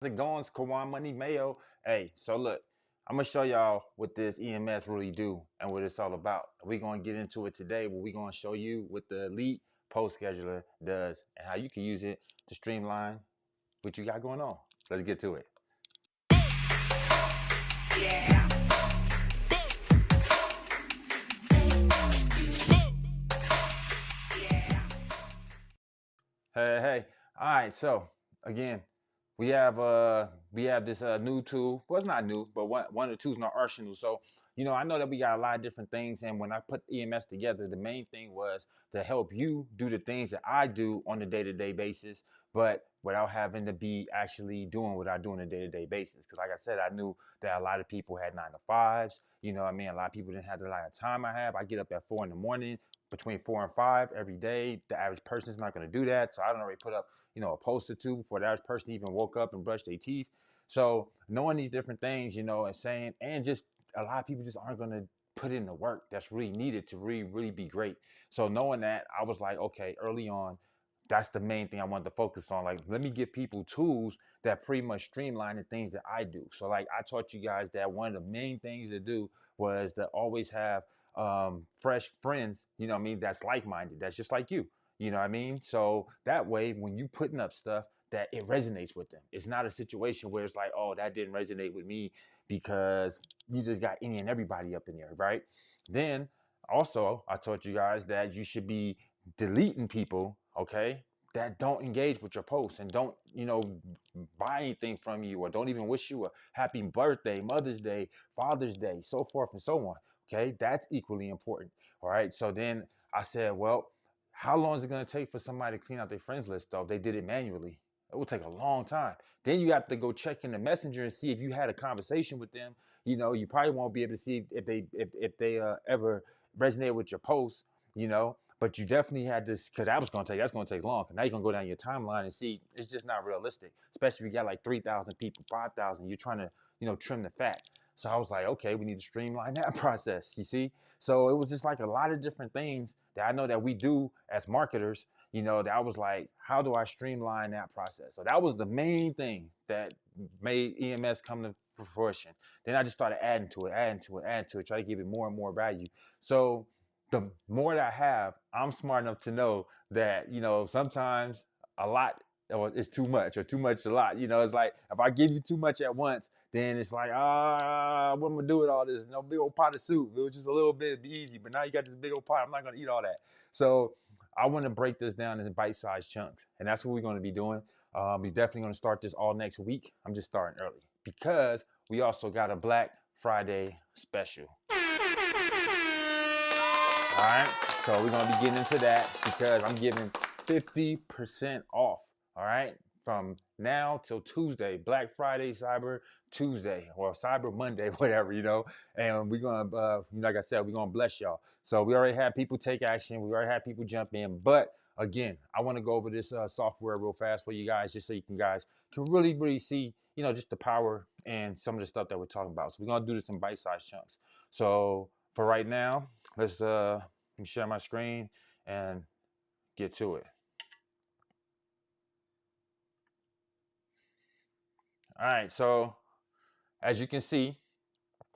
How's it going? It's Kawan Money Mayo. Hey, so look, I'm gonna show y'all what this EMS really do and what it's all about. We're gonna get into it today, but we're gonna show you what the Elite Post Scheduler does and how you can use it to streamline what you got going on. Let's get to it. Hey. All right, so again, we have this new tool. Well, it's not new, but one of the tools in our arsenal. So, I know that we got a lot of different things, and when I put EMS together, the main thing was to help you do the things that I do on a day-to-day basis, but without having to be actually doing what I do on a day-to-day basis. Because like I said, I knew that a lot of people had 9 to 5s. You know what I mean? A lot of people didn't have the lot of time I have. I get up at 4 in the morning, between 4 and 5 every day. The average person is not going to do that. So I don't already put up, a post or two before the average person even woke up and brushed their teeth. So knowing these different things, and saying, and just a lot of people just aren't going to put in the work that's really needed to really, really be great. So knowing that, I was like, okay, early on, that's the main thing I wanted to focus on. Like, let me give people tools that pretty much streamline the things that I do. So, like, I taught you guys that one of the main things to do was to always have fresh friends, what I mean, that's like-minded, that's just like you, what I mean? So that way, when you putting up stuff, that it resonates with them. It's not a situation where it's like, oh, that didn't resonate with me because you just got any and everybody up in there, right? Then also, I taught you guys that you should be deleting people, okay, that don't engage with your posts and don't, buy anything from you or don't even wish you a happy birthday, Mother's Day, Father's Day, so forth and so on. Okay, that's equally important. All right. So then I said, well, how long is it going to take for somebody to clean out their friends list though? If they did it manually, it will take a long time. Then you have to go check in the messenger and see if you had a conversation with them. You probably won't be able to see if they ever resonate with your posts. But you definitely had this because that's gonna take long. Cause now you're gonna go down your timeline and see it's just not realistic, especially if you got like 3,000 people, 5,000. You're trying to trim the fat. So I was like, okay, we need to streamline that process. You see, so it was just like a lot of different things that I know that we do as marketers. That I was like, how do I streamline that process? So that was the main thing that made EMS come to fruition. Then I just started adding to it, try to give it more and more value. So the more that I have, I'm smart enough to know that, sometimes a lot or it's too much or too much a lot. It's like if I give you too much at once, then it's like, what am I gonna do with all this? No big old pot of soup. It was just a little bit, it'd be easy. But now you got this big old pot. I'm not gonna eat all that. So I want to break this down into bite-sized chunks, and that's what we're going to be doing. We're definitely going to start this all next week. I'm just starting early because we also got a Black Friday special. All right, so we're gonna be getting into that because I'm giving 50% off. All right, from now till Tuesday, Black Friday, Cyber Tuesday, or Cyber Monday, whatever And we're gonna, like I said, we're gonna bless y'all. So we already had people take action. We already had people jump in, but again, I want to go over this software real fast for you guys, just so you guys can really, really see, just the power and some of the stuff that we're talking about. So we're gonna do this in bite-sized chunks. So for right now, let's let me share my screen and get to it. All right, so as you can see,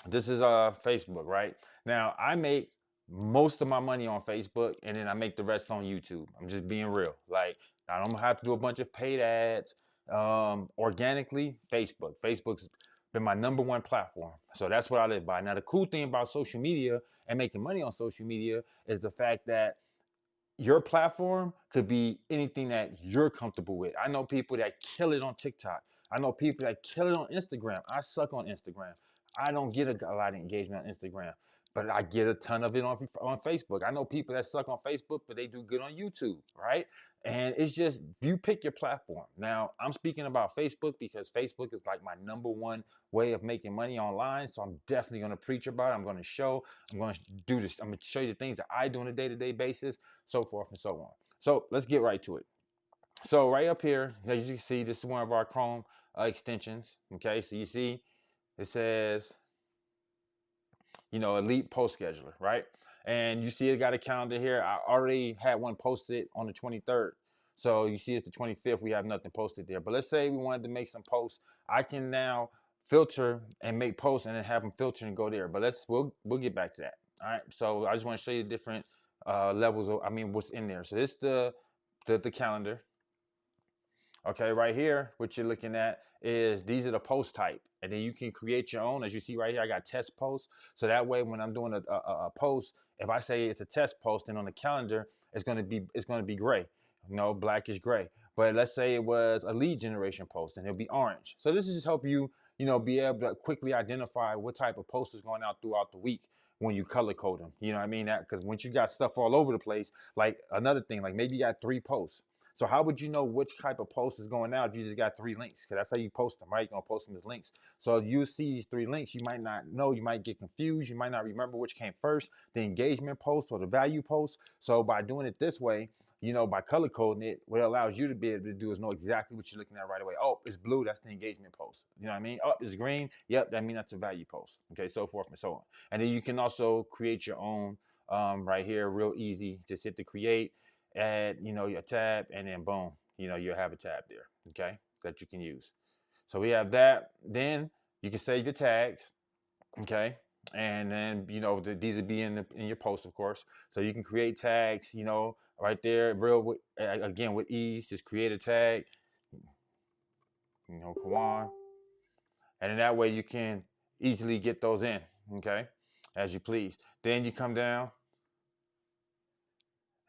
this is Facebook, right? Now I make most of my money on Facebook, and then I make the rest on YouTube. I'm just being real. Like I don't have to do a bunch of paid ads. Organically, Facebook's been my number one platform, so that's what I live by. Now the cool thing about social media and making money on social media is the fact that your platform could be anything that you're comfortable with. I know people that kill it on TikTok. I know people that kill it on Instagram. I suck on Instagram. I don't get a lot of engagement on Instagram, but I get a ton of it on Facebook. I know people that suck on Facebook, but they do good on YouTube, right? And it's just you pick your platform. Now, I'm speaking about Facebook because Facebook is like my number one way of making money online. So I'm definitely going to preach about it. I'm going to show, I'm going to do this. I'm going to show you the things that I do on a day-to-day basis, so forth and so on. So let's get right to it. So right up here, as you can see, this is one of our Chrome extensions. Okay, so you see it says, Elite Post Scheduler, right? And you see it got a calendar here. I already had one posted on the 23rd. So you see it's the 25th, we have nothing posted there. But let's say we wanted to make some posts. I can now filter and make posts and then have them filter and go there. But we'll get back to that. All right. So I just want to show you the different levels of, what's in there. So this the calendar. Okay, right here, what you're looking at is these are the post type. And then you can create your own. As you see right here, I got test posts. So that way when I'm doing a post, if I say it's a test post, and on the calendar, it's gonna be gray. Black is gray. But let's say it was a lead generation post and it'll be orange. So this is just help you, be able to quickly identify what type of post is going out throughout the week when you color code them. You know what I mean? That because once you got stuff all over the place, like another thing, like maybe you got 3 posts. So how would you know which type of post is going out if you just got 3 links? Because that's how you post them, right? You're gonna post them as links. So you see these 3 links, you might not know, you might get confused, you might not remember which came first, the engagement post or the value post. So by doing it this way, by color coding it, what it allows you to be able to do is know exactly what you're looking at right away. Oh, it's blue, that's the engagement post. You know what I mean? Oh, it's green, yep, that means that's a value post. Okay, so forth and so on. And then you can also create your own right here, real easy. Just hit the create, add, your tab, and then boom, you'll have a tab there, okay, that you can use. So we have that. Then you can save your tags, okay, and then these would be in your post, of course. So you can create tags, right there, again with ease. Just create a tag, Kawan, and in that way you can easily get those in, okay, as you please. Then you come down.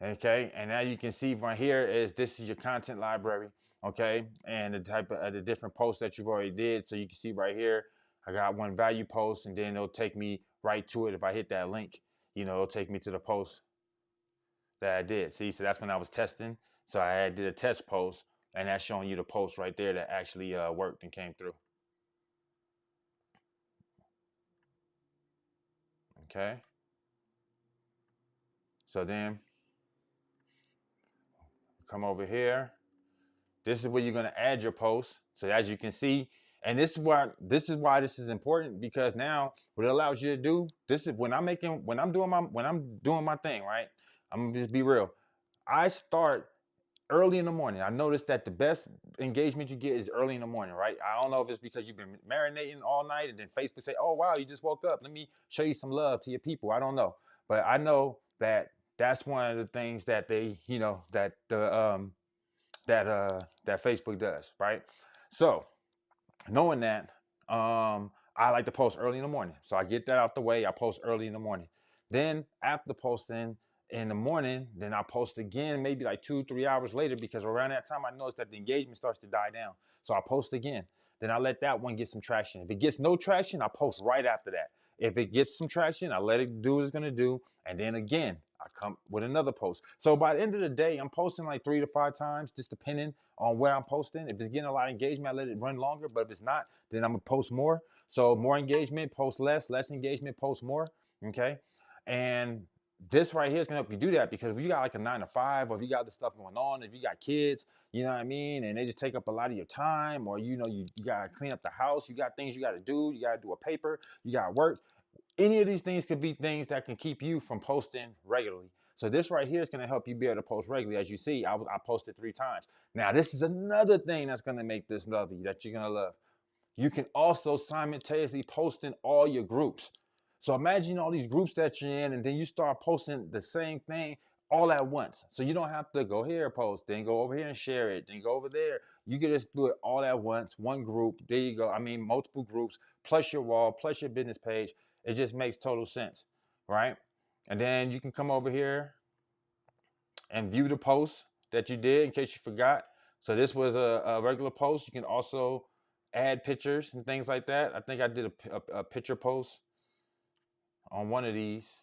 Okay, and now you can see right here is this is your content library, okay, and the type of the different posts that you've already did. So you can see right here, I got one value post, and then it'll take me right to it. If I hit that link, it'll take me to the post that I did. See, so that's when I was testing. So I did a test post, and that's showing you the post right there that actually worked and came through. Okay, so then come over here. This is where you're going to add your post. So as you can see, and this is why this is important, because now what it allows you to do, this is when I'm doing my thing, right? I'm gonna just be real. I start early in the morning. I noticed that the best engagement you get is early in the morning, right? I don't know if it's because you've been marinating all night and then Facebook say, "Oh wow, you just woke up. Let me show you some love to your people." I don't know, but I know that that's one of the things that they, that the that Facebook does, right? So knowing that, I like to post early in the morning. So I get that out the way. I post early in the morning. Then after posting in the morning, then I post again, maybe like 2, 3 hours later, because around that time I notice that the engagement starts to die down. So I post again. Then I let that one get some traction. If it gets no traction, I post right after that. If it gets some traction, I let it do what it's gonna do, and then again, I come with another post. So by the end of the day, I'm posting like 3 to 5 times, just depending on where I'm posting. If it's getting a lot of engagement, I let it run longer. But if it's not, then I'm gonna post more. So more engagement, post less. Less engagement, post more. Okay, and this right here is gonna help you do that, because if you got like a 9 to 5, or if you got this stuff going on, if you got kids, you know what I mean, and they just take up a lot of your time, or you gotta clean up the house, you got things you gotta do, you gotta do a paper, you gotta work. Any of these things could be things that can keep you from posting regularly. So this right here is going to help you be able to post regularly. As you see, I posted 3 times. Now this is another thing that's going to make this lovely, that you're going to love. You can also simultaneously post in all your groups. So imagine all these groups that you're in, and then you start posting the same thing all at once. So you don't have to go here, post, then go over here and share it, then go over there. You can just do it all at once, one group. There you go. Multiple groups, plus your wall, plus your business page. It just makes total sense, right? And then you can come over here and view the post that you did in case you forgot. So this was a regular post. You can also add pictures and things like that. I think I did a picture post on one of these.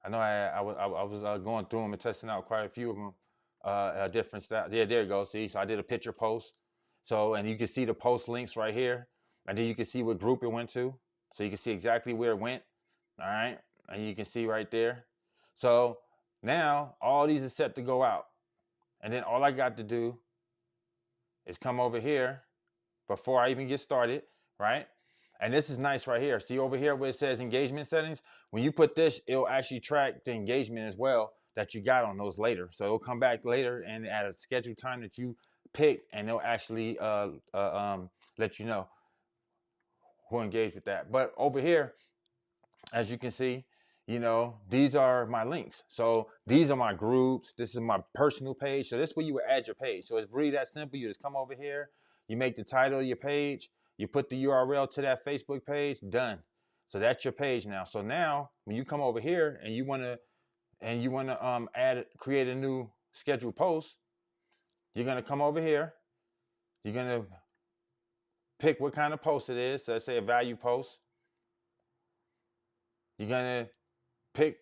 I know I was going through them and testing out quite a few of them, different style. Yeah, there you go. See, so I did a picture post. So, and you can see the post links right here, and then you can see what group it went to. So you can see exactly where it went. All right, and you can see right there. So now all these are set to go out, and then all I got to do is come over here before I even get started, right? And this is nice right here. See over here where it says engagement settings? When you put this, it'll actually track the engagement as well, that you got on those later. So it'll come back later and at a scheduled time that you picked, and they'll actually let you know who engaged with that. But over here, as you can see, these are my links. So these are my groups. This is my personal page. So this is where you would add your page. So it's really that simple. You just come over here, you make the title of your page, you put the URL to that Facebook page, done. So that's your page now. So now when you come over here and you wanna create a new scheduled post, you're gonna come over here, you're gonna pick what kind of post it is. So let's say a value post. You're gonna pick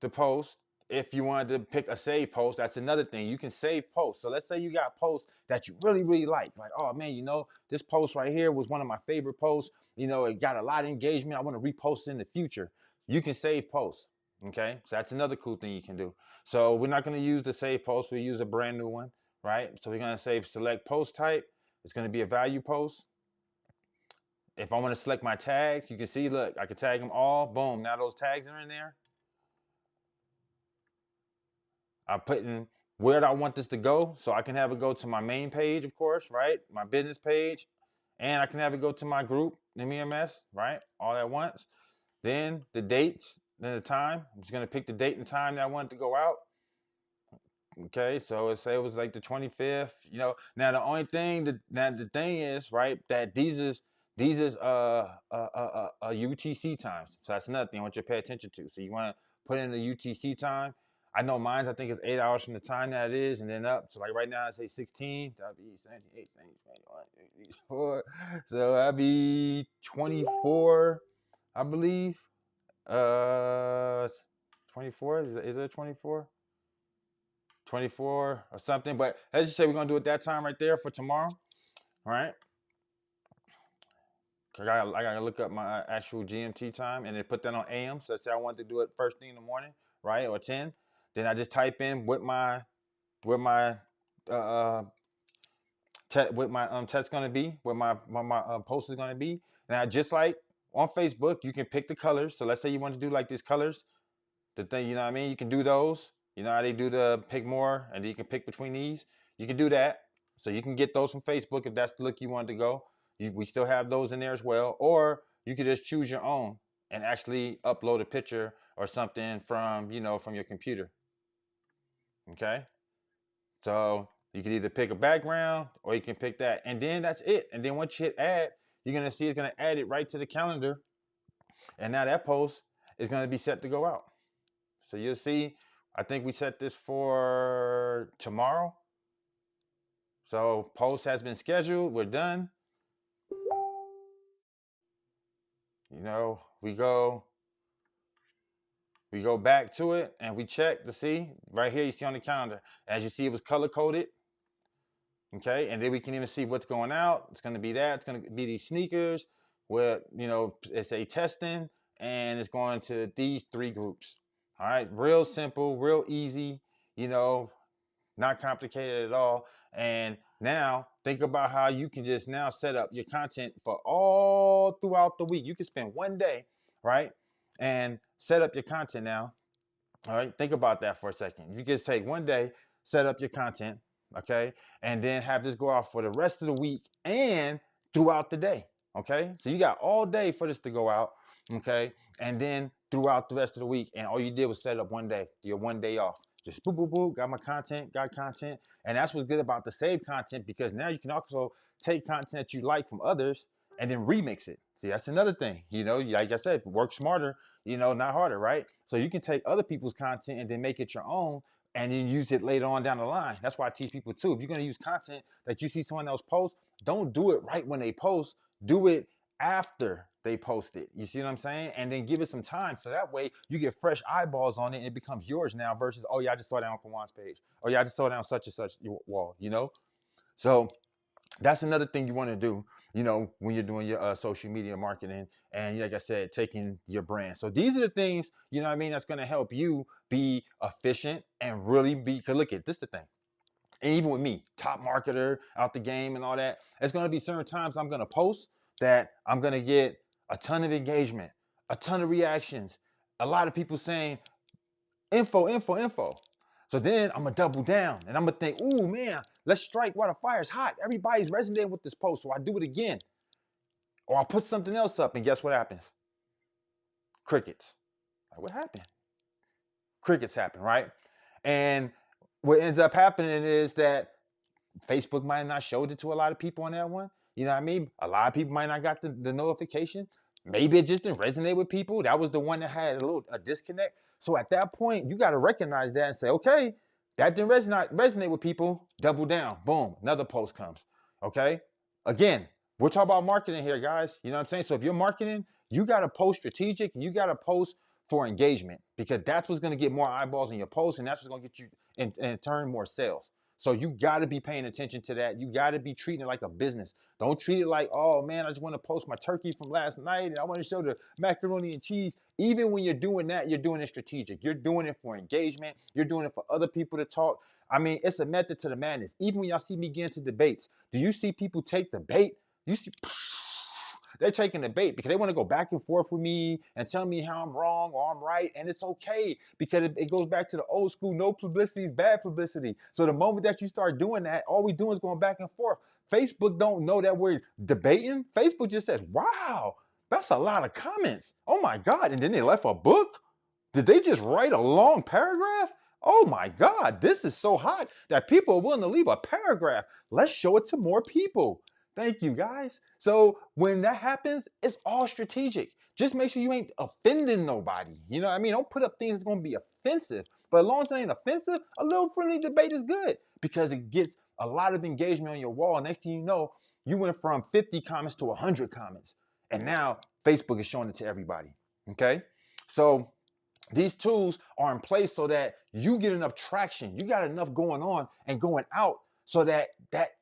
the post. If you wanted to pick a save post, that's another thing. You can save posts. So let's say you got posts that you really, really like oh man, this post right here was one of my favorite posts. It got a lot of engagement. I want to repost it in the future. You can save posts. Okay, so that's another cool thing you can do. So we're not going to use the save post. We use a brand new one, right? So we're going to say select post type. It's going to be a value post. If I want to select my tags, you can see, look, I can tag them all. Boom, now those tags are in there. I put in where I want this to go. So I can have it go to my main page, of course, right? My business page. And I can have it go to my group, MEMS, right? All at once. Then the dates, then the time. I'm just going to pick the date and time that I want it to go out. Okay, so let's say it was like the 25th. Now the only thing the thing is, right, that these is UTC times. So that's another thing I want you to pay attention to. So you want to put in the UTC time. I know mine's, I think it's 8 hours from the time that it is, and then up. So like right now I say 16. That'll be 17, 18, 21, 24. So that'll be 24, I believe. 24. Is it 24? 24 or something, but let's just say we're gonna do it that time right there for tomorrow. All right. I gotta look up my actual GMT time and then put that on AM. So let's say I want to do it first thing in the morning, right, or 10. Then I just type in what my uh text gonna be, what my post is gonna be. Now, just like on Facebook, you can pick the colors. So let's say you want to do like these colors, the thing, you know what I mean? You can do those. You know how they do the pick more, and you can pick between these. You can do that. So you can get those from Facebook if that's the look you want to go. We still have those in there as well. Or you could just choose your own and actually upload a picture or something from your computer. Okay. So you can either pick a background or you can pick that. And then that's it. And then once you hit add, you're going to see it's going to add it right to the calendar. And now that post is going to be set to go out. So you'll see, I think we set this for tomorrow. So post has been scheduled. We're done. We go back to it and we check to see. Right here you see on the calendar. As you see, it was color coded. Okay, and then we can even see what's going out. It's going to be that. It's going to be these sneakers where, it's a testing, and it's going to these 3 groups. All right, real simple, real easy, not complicated at all. And now think about how you can just now set up your content for all throughout the week. You can spend one day, right, and set up your content now. All right, think about that for a second. You just take one day, set up your content, okay, and then have this go out for the rest of the week and throughout the day. Okay, so you got all day for this to go out, okay, and then throughout the rest of the week, and all you did was set up one day, your one day off. Just boop, boop, boop, got my content, got content. And that's what's good about the save content, because now you can also take content that you like from others and then remix it. See, that's another thing. Like I said, work smarter, not harder, right? So you can take other people's content and then make it your own and then use it later on down the line. That's why I teach people too. If you're going to use content that you see someone else post, don't do it right when they post. Do it after they post it. You see what I'm saying? And then give it some time. So that way you get fresh eyeballs on it and it becomes yours now versus, oh yeah, I just saw that on Kawan's page. Oh yeah, I just saw that on such and such wall, So that's another thing you want to do, when you're doing your social media marketing and, like I said, taking your brand. So these are the things, that's going to help you be efficient and really because look at this, the thing. And even with me, top marketer out the game and all that, it's going to be certain times I'm going to post that I'm going to get a ton of engagement, a ton of reactions, a lot of people saying, info. So then I'm gonna double down and I'm gonna think, ooh man, let's strike while the fire's hot. Everybody's resonating with this post, so I do it again. Or I'll put something else up, and guess what happens? Crickets. Like, what happened? Crickets happen, right? And what ends up happening is that Facebook might not showed it to a lot of people on that one. You know what I mean? A lot of people might not got the notification. Maybe it just didn't resonate with people. That was the one that had a disconnect. So at that point, you got to recognize that and say, okay, that didn't resonate with people. Double down. Boom. Another post comes. Okay. Again, we're talking about marketing here, guys. You know what I'm saying? So if you're marketing, you got to post strategic and you got to post for engagement, because that's what's going to get more eyeballs in your post, and that's what's going to get you in turn more sales. So you got to be paying attention to that. You got to be treating it like a business. Don't treat it like, oh man, I just want to post my turkey from last night and I want to show the macaroni and cheese. Even when you're doing that, you're doing it strategic. You're doing it for engagement. You're doing it for other people to talk. I mean, it's a method to the madness. Even when y'all see me get into debates, do you see people take the bait? You see, they're taking the bait because they want to go back and forth with me and tell me how I'm wrong or I'm right. And it's okay, because it goes back to the old school, no publicity is bad publicity. So the moment that you start doing that, all we doing is going back and forth. Facebook don't know that we're debating. Facebook just says, wow, that's a lot of comments. Oh my God. And then they left a book. Did they just write a long paragraph? Oh my God, this is so hot that people are willing to leave a paragraph. Let's show it to more people. Thank you, guys. So when that happens, it's all strategic. Just make sure you ain't offending nobody. You know what I mean? Don't put up things that's going to be offensive. But as long as it ain't offensive, a little friendly debate is good, because it gets a lot of engagement on your wall. Next thing you know, you went from 50 comments to 100 comments. And now Facebook is showing it to everybody. Okay? So these tools are in place so that you get enough traction. You got enough going on and going out, so that that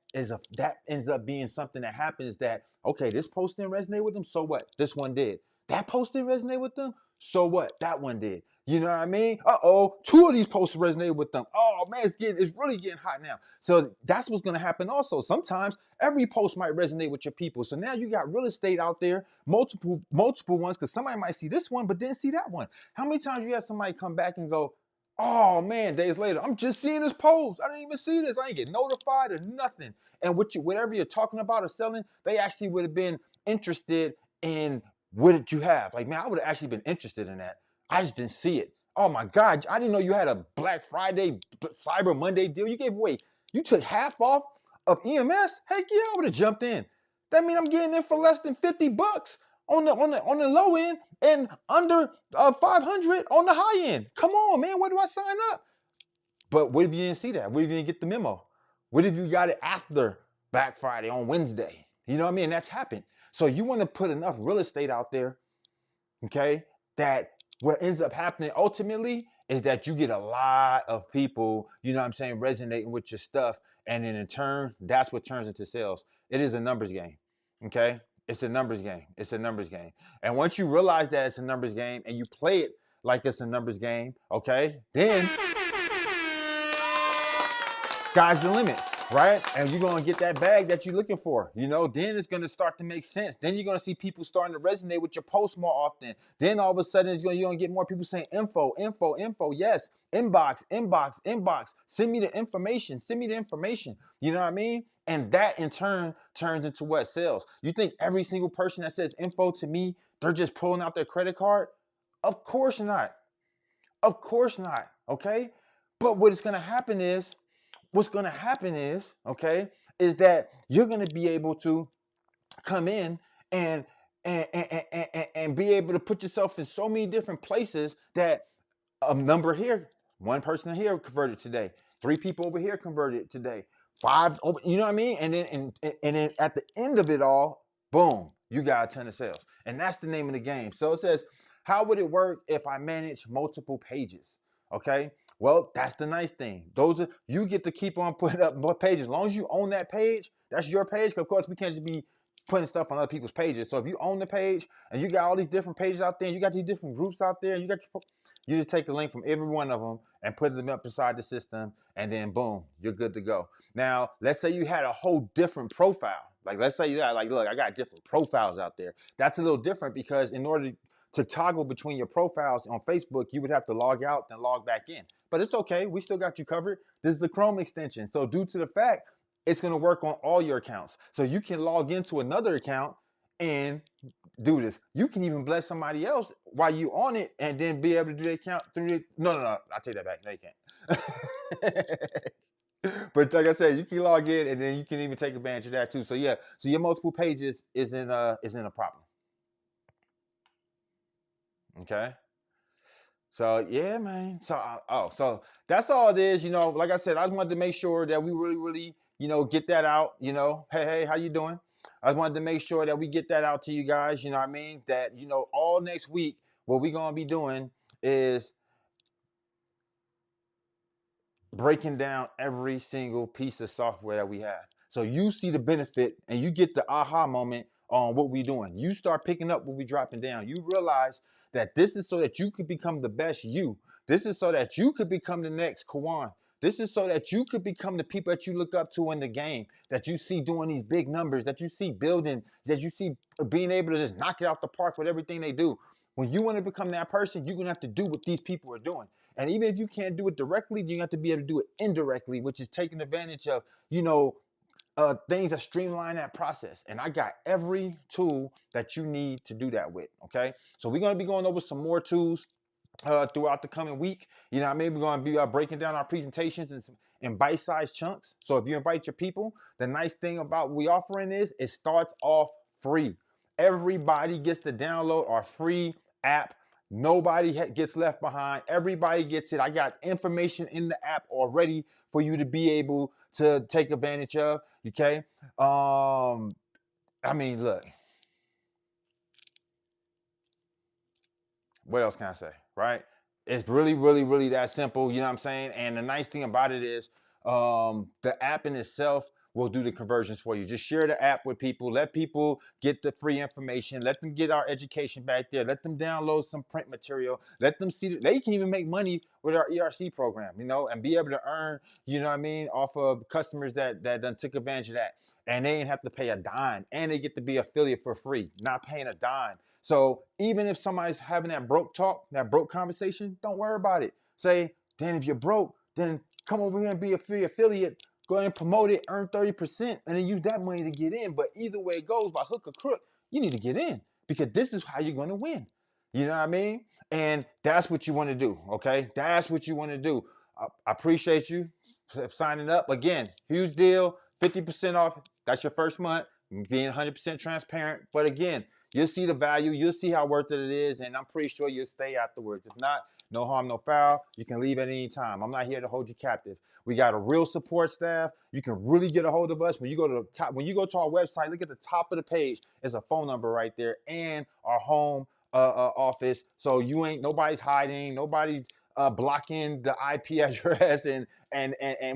ends up being something that happens that, okay, this post didn't resonate with them, so what? This one did. That post didn't resonate with them, so what? That one did. You know what I mean? Uh-oh, two of these posts resonate with them. Oh man, it's really getting hot now. So that's what's gonna happen also. Sometimes every post might resonate with your people. So now you got real estate out there, multiple ones, because somebody might see this one but didn't see that one. How many times you have somebody come back and go, oh man, days later, I'm just seeing this post. I didn't even see this. I ain't get notified or nothing. And whatever you're talking about or selling, they actually would have been interested in what did you have. Like, man, I would have actually been interested in that. I just didn't see it. Oh my God, I didn't know you had a Black Friday, Cyber Monday deal. You gave away, you took half off of EMS. Heck yeah, I would have jumped in. That means I'm getting in for less than $50 on the low end and under 500 on the high end. Come on, man, where do I sign up? But what if you didn't see that? What if you didn't get the memo? What if you got it after Black Friday on Wednesday? You know what I mean? That's happened. So you want to put enough real estate out there, okay, that what ends up happening ultimately is that you get a lot of people, you know what I'm saying, resonating with your stuff. And then in turn, that's what turns into sales. It is a numbers game, okay? It's a numbers game. It's a numbers game. And once you realize that it's a numbers game and you play it like it's a numbers game, okay, then sky's the limit, right? And you're gonna get that bag that you're looking for. You know, then it's gonna start to make sense. Then you're gonna see people starting to resonate with your posts more often. Then all of a sudden you're gonna get more people saying info. Yes, inbox. Send me the information. You know what I mean? And that in turn turns into what? Sales. You think every single person that says info to me, they're just pulling out their credit card? Of course not. Of course not. Okay. But what's going to happen is, okay, is that you're going to be able to come in and and be able to put yourself in so many different places that a number here, one person here converted today, three people over here converted today, five over, you know what I mean? And then at the end of it all, boom, you got a ton of sales. And that's the name of the game. So it says, how would it work if I manage multiple pages? Okay. Well, that's the nice thing. Those are, you get to keep on putting up more pages. As long as you own that page, that's your page. Of course, we can't just be putting stuff on other people's pages. So if you own the page and you got all these different pages out there, and you got these different groups out there, and you just take the link from every one of them and put them up inside the system, and then boom, you're good to go. Now, let's say you had a whole different profile. Like, let's say you got, like, look, I got different profiles out there. That's a little different, because in order to toggle between your profiles on Facebook, you would have to log out and log back in. But it's okay. We still got you covered. This is the Chrome extension. So due to the fact it's going to work on all your accounts. So you can log into another account and do this. You can even bless somebody else while you on it and then be able to do the account through the, no, I take that back. No, you can't. But like I said, you can log in and then you can even take advantage of that too. So yeah, so your multiple pages isn't a problem. Okay. So yeah, man. So so that's all it is. You know, like I said, I just wanted to make sure that we really, get that out. Hey, how you doing? I just wanted to make sure that we get that out to you guys. You know what I mean? That all next week, what we're gonna be doing is breaking down every single piece of software that we have. So you see the benefit and you get the aha moment on what we're doing. You start picking up what we're dropping down. You realize that this is so that you could become the best you. This is so that you could become the next Kawan. This is so that you could become the people that you look up to in the game, that you see doing these big numbers, that you see building, that you see being able to just knock it out the park with everything they do. When you want to become that person, you're going to have to do what these people are doing. And even if you can't do it directly, you have to be able to do it indirectly, which is taking advantage of, things that streamline that process. And I got every tool that you need to do that with. Okay. So we're going to be going over some more tools throughout the coming week. You know what I mean? We're going to be breaking down our presentations in bite-sized chunks. So if you invite your people, the nice thing about what we offering is it starts off free. Everybody gets to download our free app. Nobody gets left behind. Everybody gets it. I got information in the app already for you to be able to take advantage of. Okay. I mean, look, what else can I say, right? It's really that simple, you know what I'm saying? And the nice thing about it is the app in itself will do the conversions for you. Just share the app with people, let people get the free information, let them get our education back there, let them download some print material, let them see, they can even make money with our ERC program, and be able to earn, you know what I mean, off of customers that done took advantage of that. And they ain't have to pay a dime, and they get to be affiliate for free, not paying a dime. So even if somebody's having that broke talk, that broke conversation, don't worry about it. Say, then if you're broke, then come over here and be a free affiliate. Go ahead and promote it, earn 30%, and then use that money to get in. But either way it goes, by hook or crook, you need to get in because this is how you're going to win. You know what I mean? And that's what you want to do, okay? That's what you want to do. I appreciate you signing up. Again, huge deal, 50% off. That's your first month, being 100% transparent. But again, you'll see the value, you'll see how worth it is, and I'm pretty sure you'll stay afterwards. If not, no harm, no foul. You can leave at any time. I'm not here to hold you captive. We got a real support staff. You can really get a hold of us when you go to the top. When you go to our website, look at the top of the page. There's a phone number right there and our home office. So you ain't nobody's hiding, nobody's blocking the IP address and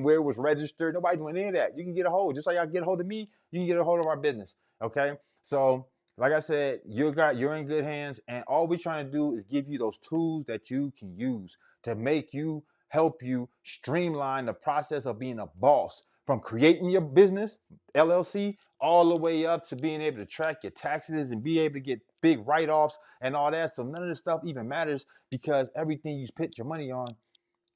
where it was registered. Nobody's doing any of that. You can get a hold, just like y'all get a hold of me. You can get a hold of our business. Okay, so like I said, you're in good hands, and all we're trying to do is give you those tools that you can use to help you streamline the process of being a boss, from creating your business LLC all the way up to being able to track your taxes and be able to get big write-offs and all that. So none of this stuff even matters because everything you put your money on,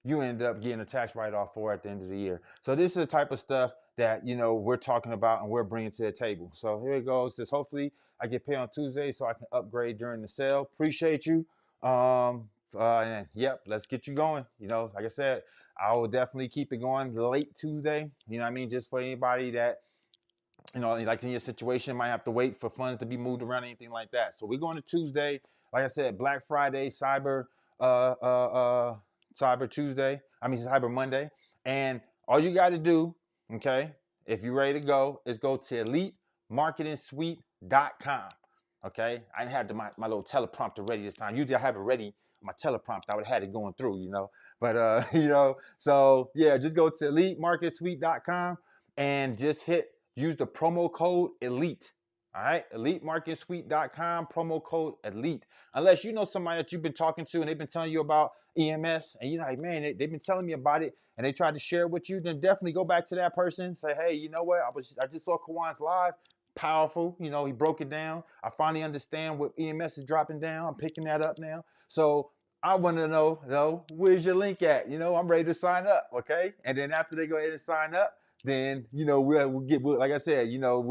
you end up getting a tax write-off for at the end of the year. So this is the type of stuff that we're talking about and we're bringing to the table. So here it goes. Just hopefully I get paid on Tuesday so I can upgrade during the sale. Appreciate you. And yep, let's get you going. Like I said, I will definitely keep it going late Tuesday. You know what I mean? Just for anybody that like in your situation, might have to wait for funds to be moved around, anything like that. So we're going to Tuesday. Like I said, Black Friday, uh, uh, uh, Cyber Tuesday. I mean, Cyber Monday. And all you got to do, okay, if you're ready to go, is go to elitemarketingsuite.com. Okay, I didn't have my little teleprompter ready this time. Usually I have it ready, my teleprompter. I would have had it going through, But so yeah, just go to elitemarketingsuite.com and just use the promo code ELITE. All right, elitemarketingsuite.com, promo code ELITE. Unless you know somebody that you've been talking to and they've been telling you about EMS, and you're like, man, they've been telling me about it, and they tried to share it with you, then definitely go back to that person. Say, hey, you know what? I just saw Kawan's live. powerful. You know, he broke it down. I finally understand what EMS is dropping down. I'm picking that up now. So I want to know, where's your link at? You know, I'm ready to sign up. Okay. And then after they go ahead and sign up, then, you know, like I said, you know,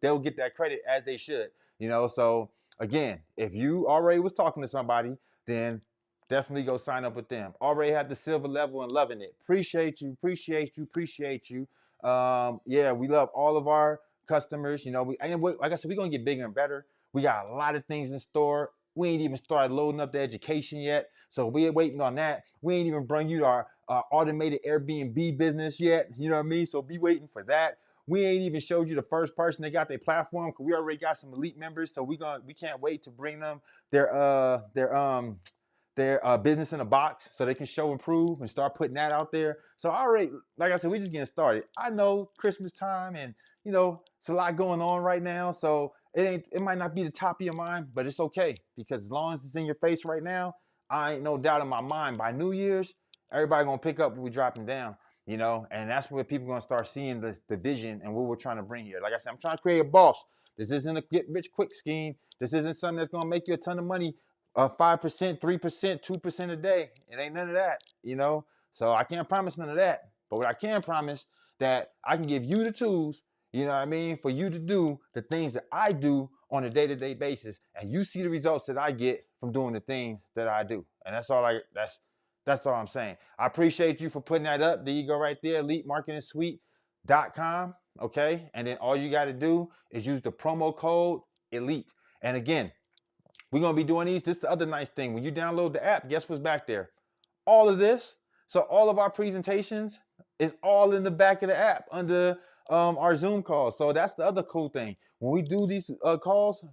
they'll get that credit as they should, you know. So again, if you already was talking to somebody, then definitely go sign up with them. Already have the silver level and loving it. Appreciate you, appreciate you, appreciate you. Yeah, we love all of our customers. You know, like I said, we're gonna get bigger and better. We got a lot of things in store. We ain't even started loading up the education yet, so we're waiting on that. We ain't even bring you our automated Airbnb business yet. You know what I mean? So be waiting for that. We ain't even showed you the first person that got their platform, because we already got some elite members. So we can't wait to bring them their business in a box so they can show and prove and start putting that out there. So I already, like I said, we just getting started. I know Christmas time, and you know, it's a lot going on right now. So it might not be the top of your mind, but it's okay, because as long as it's in your face right now, I ain't no doubt in my mind by New Year's, everybody gonna pick up what we dropping down. You know, and that's where people gonna start seeing the vision and what we're trying to bring here. Like I said, I'm trying to create a boss. This isn't a get rich quick scheme. This isn't something that's gonna make you a ton of money, 5%, 3%, 2% a day. It ain't none of that, you know. So I can't promise none of that. But what I can promise, that I can give you the tools, you know what I mean, for you to do the things that I do on a day-to-day basis, and you see the results that I get from doing the things that I do. And that's all I'm saying. I appreciate you for putting that up. There you go, right there, elitemarketingsuite.com. Okay, and then all you got to do is use the promo code ELITE. And again, we're going to be doing these. This is the other nice thing. When you download the app, guess what's back there? All of this. So all of our presentations is all in the back of the app under our Zoom calls. So that's the other cool thing. When we do these calls,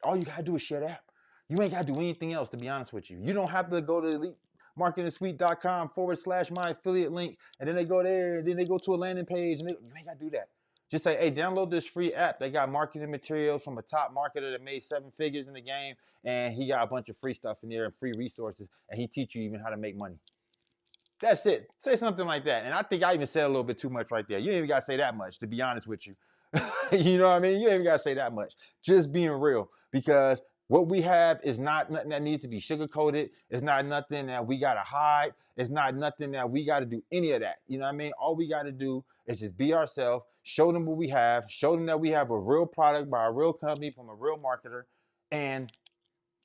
all you got to do is share the app. You ain't got to do anything else, to be honest with you. You don't have to go to elitemarketingsuite.com/my affiliate link, and then they go there, and then they go to a landing page, and you ain't got to do that. Just say, hey, download this free app. They got marketing materials from a top marketer that made 7 figures in the game, and he got a bunch of free stuff in there and free resources, and he teach you even how to make money. That's it. Say something like that. And I think I even said a little bit too much right there. You ain't even got to say that much, to be honest with you. You know what I mean? You ain't even got to say that much. Just being real. Because what we have is not nothing that needs to be sugar-coated. It's not nothing that we got to hide. It's not nothing that we got to do any of that. You know what I mean? All we got to do is just be ourselves, show them what we have, show them that we have a real product by a real company from a real marketer, and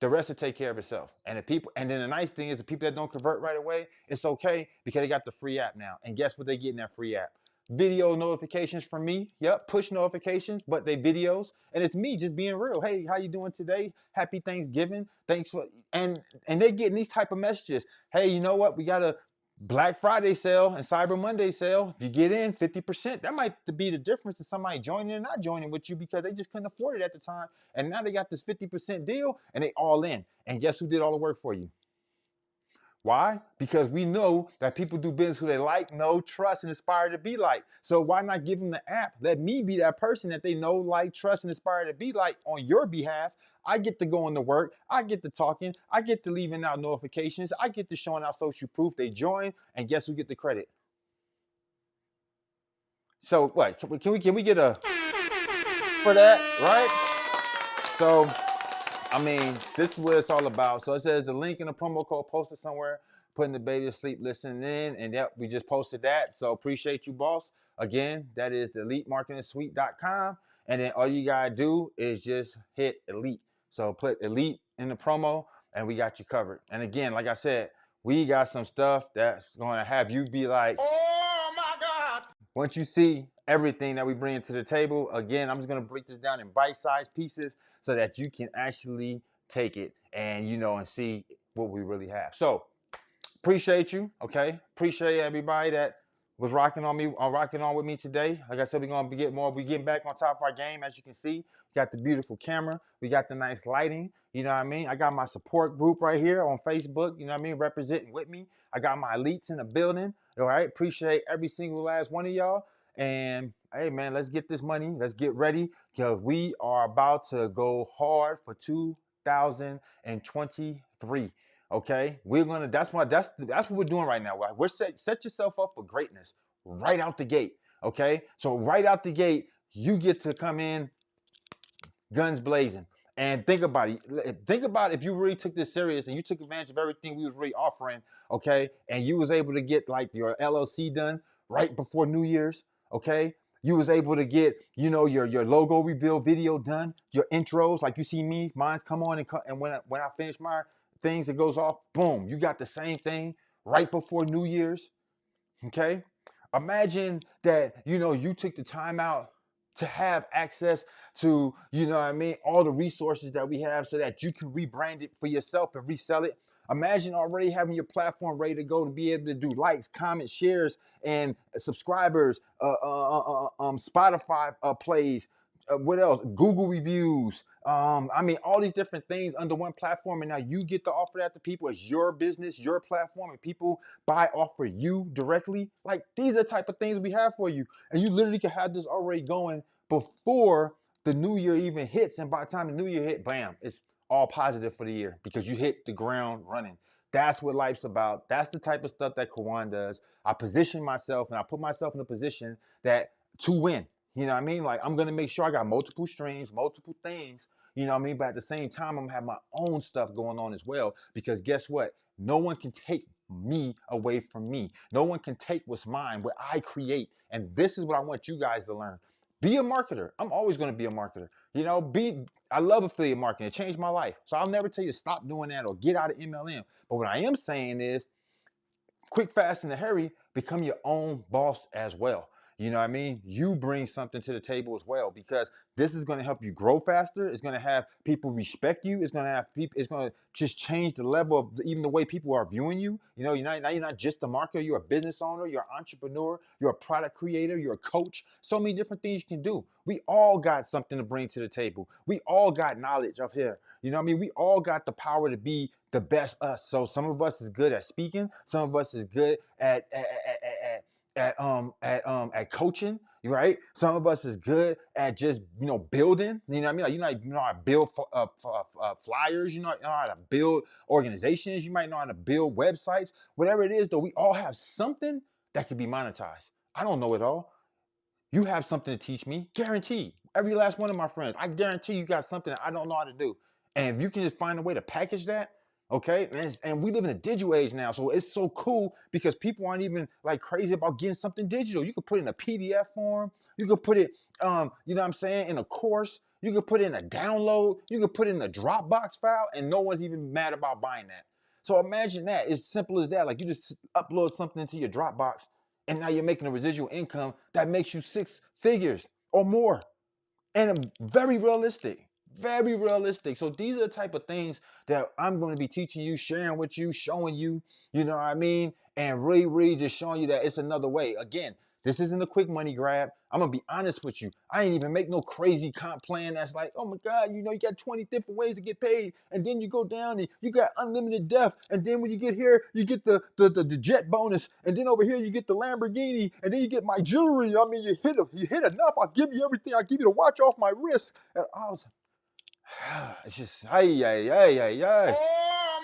the rest will take care of itself. And then the nice thing is, the people that don't convert right away, it's okay, because they got the free app now. And guess what they get in that free app? Video notifications from me. Yep, push notifications, but they videos. And it's me just being real. Hey, how you doing today? Happy Thanksgiving. Thanks for, and they're getting these type of messages. Hey, you know what? We got a Black Friday sale and Cyber Monday sale. If you get in 50%, that might be the difference in somebody joining and not joining with you, because they just couldn't afford it at the time. And now they got this 50% deal, and they all in. And guess who did all the work for you? Why? Because we know that people do business who they like, know, trust, and aspire to be like. So why not give them the app? Let me be that person that they know, like, trust, and aspire to be like on your behalf. I get to going to work. I get to talking. I get to leaving out notifications. I get to showing out social proof. They join, and guess who get the credit? So what? Can we get a for that, right? So I mean, this is what it's all about. So it says the link in the promo code posted somewhere, putting the baby to sleep, listening in, and yep, we just posted that. So appreciate you, boss. Again, that is the elitemarketingsuite.com. And then all you gotta do is just hit elite. So put elite in the promo, and we got you covered. And again, like I said, we got some stuff that's gonna have you be like, oh my God. Once you see everything that we bring to the table, again, I'm just gonna break this down in bite-sized pieces so that you can actually take it and, you know, and see what we really have. So appreciate you. Okay. Appreciate everybody that was rocking on with me today. Like I said, we're going to get more. We're getting back on top of our game. As you can see, we got the beautiful camera. We got the nice lighting. You know what I mean? I got my support group right here on Facebook. You know what I mean? Representing with me. I got my elites in the building. All right. Appreciate every single last one of y'all. And hey, man, let's get this money. Let's get ready, because we are about to go hard for 2023. Okay, that's what we're doing right now. We're set yourself up for greatness right out the gate. Okay, so right out the gate, you get to come in guns blazing. And think about it. Think about if you really took this serious and you took advantage of everything we was really offering, okay, and you was able to get like your LLC done right before New Year's, okay. You was able to get, your logo reveal video done, your intros, like you see me, mine's come on and when I finish my things, it goes off, boom, you got the same thing right before New Year's, okay. Imagine that, you took the time out to have access to, all the resources that we have so that you can rebrand it for yourself and resell it. Imagine already having your platform ready to go to be able to do likes, comments, shares, and subscribers, Spotify plays, what else? Google reviews. All these different things under one platform, and now you get to offer that to people as your business, your platform, and people buy off for you directly. Like these are the type of things we have for you, and you literally can have this already going before the new year even hits. And by the time the new year hit, bam, it's all positive for the year because you hit the ground running. That's what life's about. That's the type of stuff that Kawan does. I position myself and I put myself in a position that to win. You know what I mean? Like I'm gonna make sure I got multiple streams, multiple things. You know what I mean? But at the same time, I'm gonna have my own stuff going on as well. Because guess what? No one can take me away from me. No one can take what's mine, what I create. And this is what I want you guys to learn. Be a marketer. I'm always gonna be a marketer. I love affiliate marketing. It changed my life. So I'll never tell you to stop doing that or get out of MLM. But what I am saying is quick, fast, and in a hurry, become your own boss as well. You know what I mean? You bring something to the table as well because this is going to help you grow faster. It's going to have people respect you. It's going to have people. It's going to just change the level of even the way people are viewing you. You're not just a marketer. You're a business owner. You're an entrepreneur. You're a product creator. You're a coach. So many different things you can do. We all got something to bring to the table. We all got knowledge up here. You know what I mean? We all got the power to be the best us. So some of us is good at speaking. Some of us is good at coaching, right? Some of us is good at just building. You know what I mean? Like you know how to build flyers. You know how to build organizations. You might know how to build websites. Whatever it is, though, we all have something that can be monetized. I don't know it all. You have something to teach me, guaranteed. Every last one of my friends, I guarantee you got something that I don't know how to do. And if you can just find a way to package that, okay, and we live in a digital age now, so it's so cool because people aren't even like crazy about getting something digital. You could put it in a PDF form, you could put it, you know what I'm saying, in a course, you could put it in a download, you could put it in a Dropbox file, and no one's even mad about buying that. So imagine that. It's simple as that. Like you just upload something into your Dropbox and now you're making a residual income that makes you six figures or more. And very realistic, very realistic. So these are the type of things that I'm going to be teaching you, sharing with you, showing you, you know what I mean? And really, really just showing you that it's another way. Again, this isn't a quick money grab. I'm going to be honest with you. I ain't even make no crazy comp plan that's like, oh my God, you got 20 different ways to get paid. And then you go down and you got unlimited death. And then when you get here, you get the jet bonus. And then over here, you get the Lamborghini. And then you get my jewelry. I mean, you hit enough. I'll give you everything. I'll give you the watch off my wrist. And I was, it's just, oh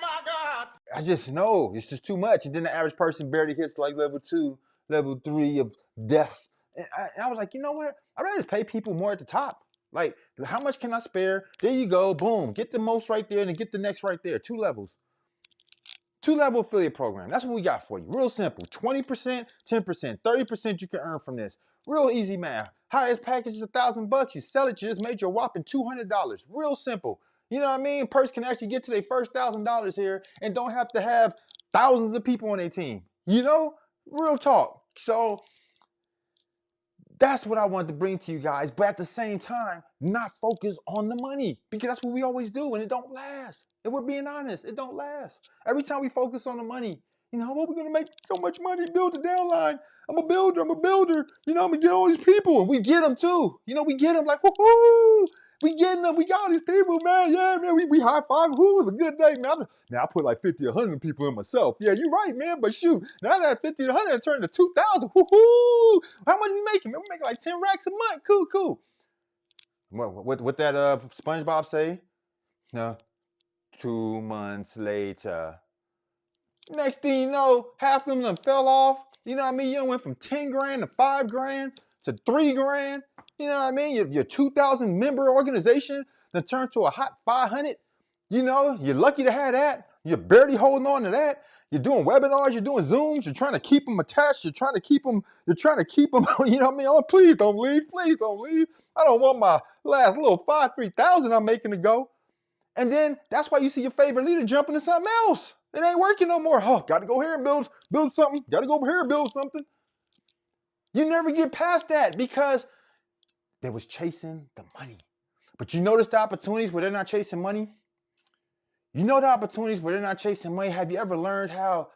my God. I just know it's just too much. And then the average person barely hits like level 2, level 3 of death. And I was like, you know what? I'd rather just pay people more at the top. Like, how much can I spare? There you go. Boom. Get the most right there and then get the next right there. 2 levels. 2-level affiliate program. That's what we got for you. Real simple. 20%, 10%, 30% you can earn from this. Real easy math. Highest package is $1,000. You sell it, you just made your whopping $200. Real simple. You know what I mean? Person can actually get to their first $1,000 here and don't have to have thousands of people on their team. Real talk. So that's what I wanted to bring to you guys, but at the same time, not focus on the money because that's what we always do and it don't last. If we're being honest, it don't last. Every time we focus on the money, what we're going to make so much money, build a downline. I'm a builder. I'm going to get all these people and we get them too. We get them like, woohoo. We getting them. We got all these people, man. Yeah, man. We high five. Who was a good day, man. Now I put like 50 or 100 people in myself. Yeah, you're right, man. But shoot, now that 50 to 100 turned to 2,000. Woohoo! How much we making? Man, we making like 10 racks a month. Cool. What that SpongeBob say? No. 2 months later. Next thing you know, half of them fell off. You know what I mean? You went from 10 grand to 5 grand to 3 grand. You know what I mean? Your 2,000 member organization to turn to a hot 500. You know, you're lucky to have that. You're barely holding on to that. You're doing webinars, you're doing Zooms, you're trying to keep them attached, you're trying to keep them, you know what I mean? Oh, please don't leave, please don't leave. I don't want my last little 3,000 I'm making to go. And then that's why you see your favorite leader jump into something else. It ain't working no more. Oh, got to go here and build something. Got to go over here and build something. You never get past that because they was chasing the money. But you notice the opportunities where they're not chasing money? You know the opportunities where they're not chasing money? Have you ever learned how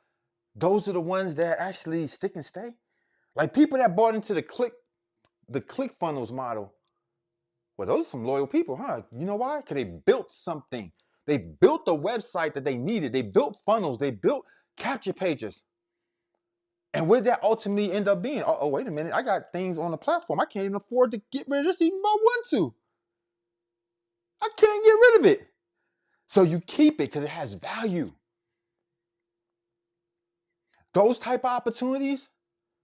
those are the ones that actually stick and stay? Like people that bought into the ClickFunnels model. Well, those are some loyal people, huh? You know why? Because they built something. They built the website that they needed. They built funnels. They built capture pages. And what did that ultimately end up being? Oh, wait a minute. I got things on the platform. I can't even afford to get rid of this even if I want to. I can't get rid of it. So you keep it because it has value. Those type of opportunities,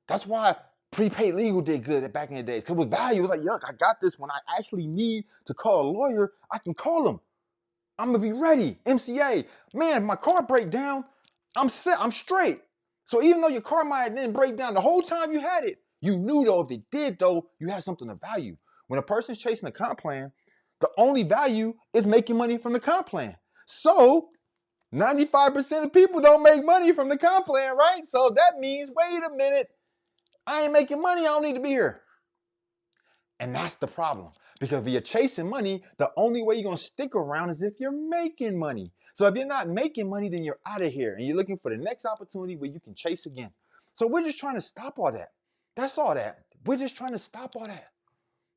that's why prepaid legal did good back in the days. Because with value, it was like, yuck, I got this. When I actually need to call a lawyer, I can call them. I'm going to be ready. MCA. Man, if my car break down, I'm set. I'm straight. So even though your car might then break down the whole time you had it, you knew though, if it did though, you had something of value. When a person's chasing a comp plan, the only value is making money from the comp plan. So 95% of people don't make money from the comp plan, right? So that means, wait a minute, I ain't making money. I don't need to be here. And that's the problem. Because if you're chasing money, the only way you're going to stick around is if you're making money. So if you're not making money, then you're out of here. And you're looking for the next opportunity where you can chase again. So we're just trying to stop all that. That's all that. We're just trying to stop all that.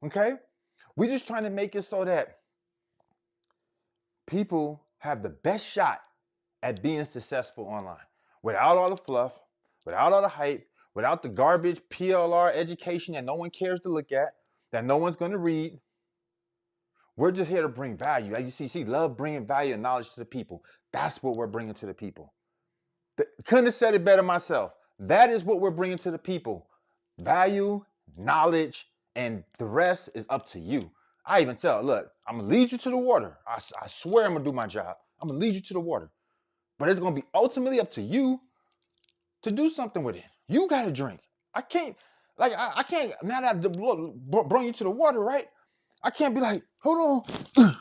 Okay? We're just trying to make it so that people have the best shot at being successful online. Without all the fluff, without all the hype, without the garbage PLR education that no one cares to look at, that no one's going to read. We're just here to bring value. As you see, love bringing value and knowledge to the people. That's what we're bringing to the people. Couldn't have said it better myself. That is what we're bringing to the people. Value, knowledge, and the rest is up to you. I even tell, look, I'm going to lead you to the water. I swear I'm going to do my job. I'm going to lead you to the water. But it's going to be ultimately up to you to do something with it. You got to drink. I can't, I can't, now that I brought you to the water, right? I can't be like, hold on.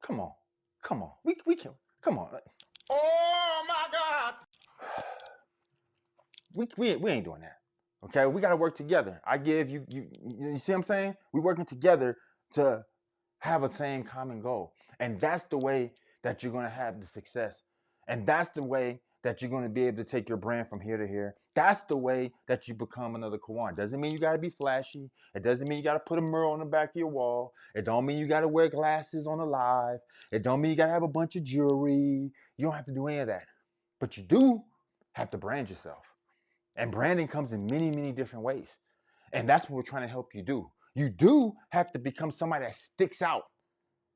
Come on. We can, come on. Oh my God. We ain't doing that. Okay, we got to work together. I give you see what I'm saying? We working together to have a same common goal. And that's the way that you're going to have the success. And that's the way that you're going to be able to take your brand from here to here. That's the way that you become another Kawan. Doesn't mean you got to be flashy. It doesn't mean you got to put a mural on the back of your wall. It don't mean you got to wear glasses on the live. It don't mean you got to have a bunch of jewelry. You don't have to do any of that. But you do have to brand yourself. And branding comes in many, many different ways. And that's what we're trying to help you do. You do have to become somebody that sticks out.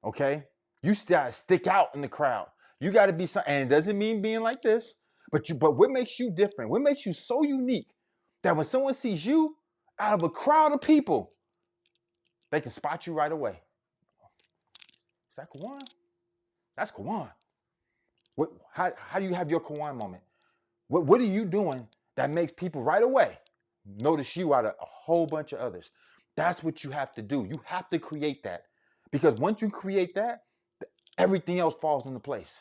Okay? You gotta stick out in the crowd. You gotta be some, and it doesn't mean being like this, but what makes you different? What makes you so unique that when someone sees you out of a crowd of people, they can spot you right away. Is that Kawan? That's Kawan. How do you have your Kawan moment? What are you doing that makes people right away notice you out of a whole bunch of others? That's what you have to do. You have to create that. Because once you create that, everything else falls into place.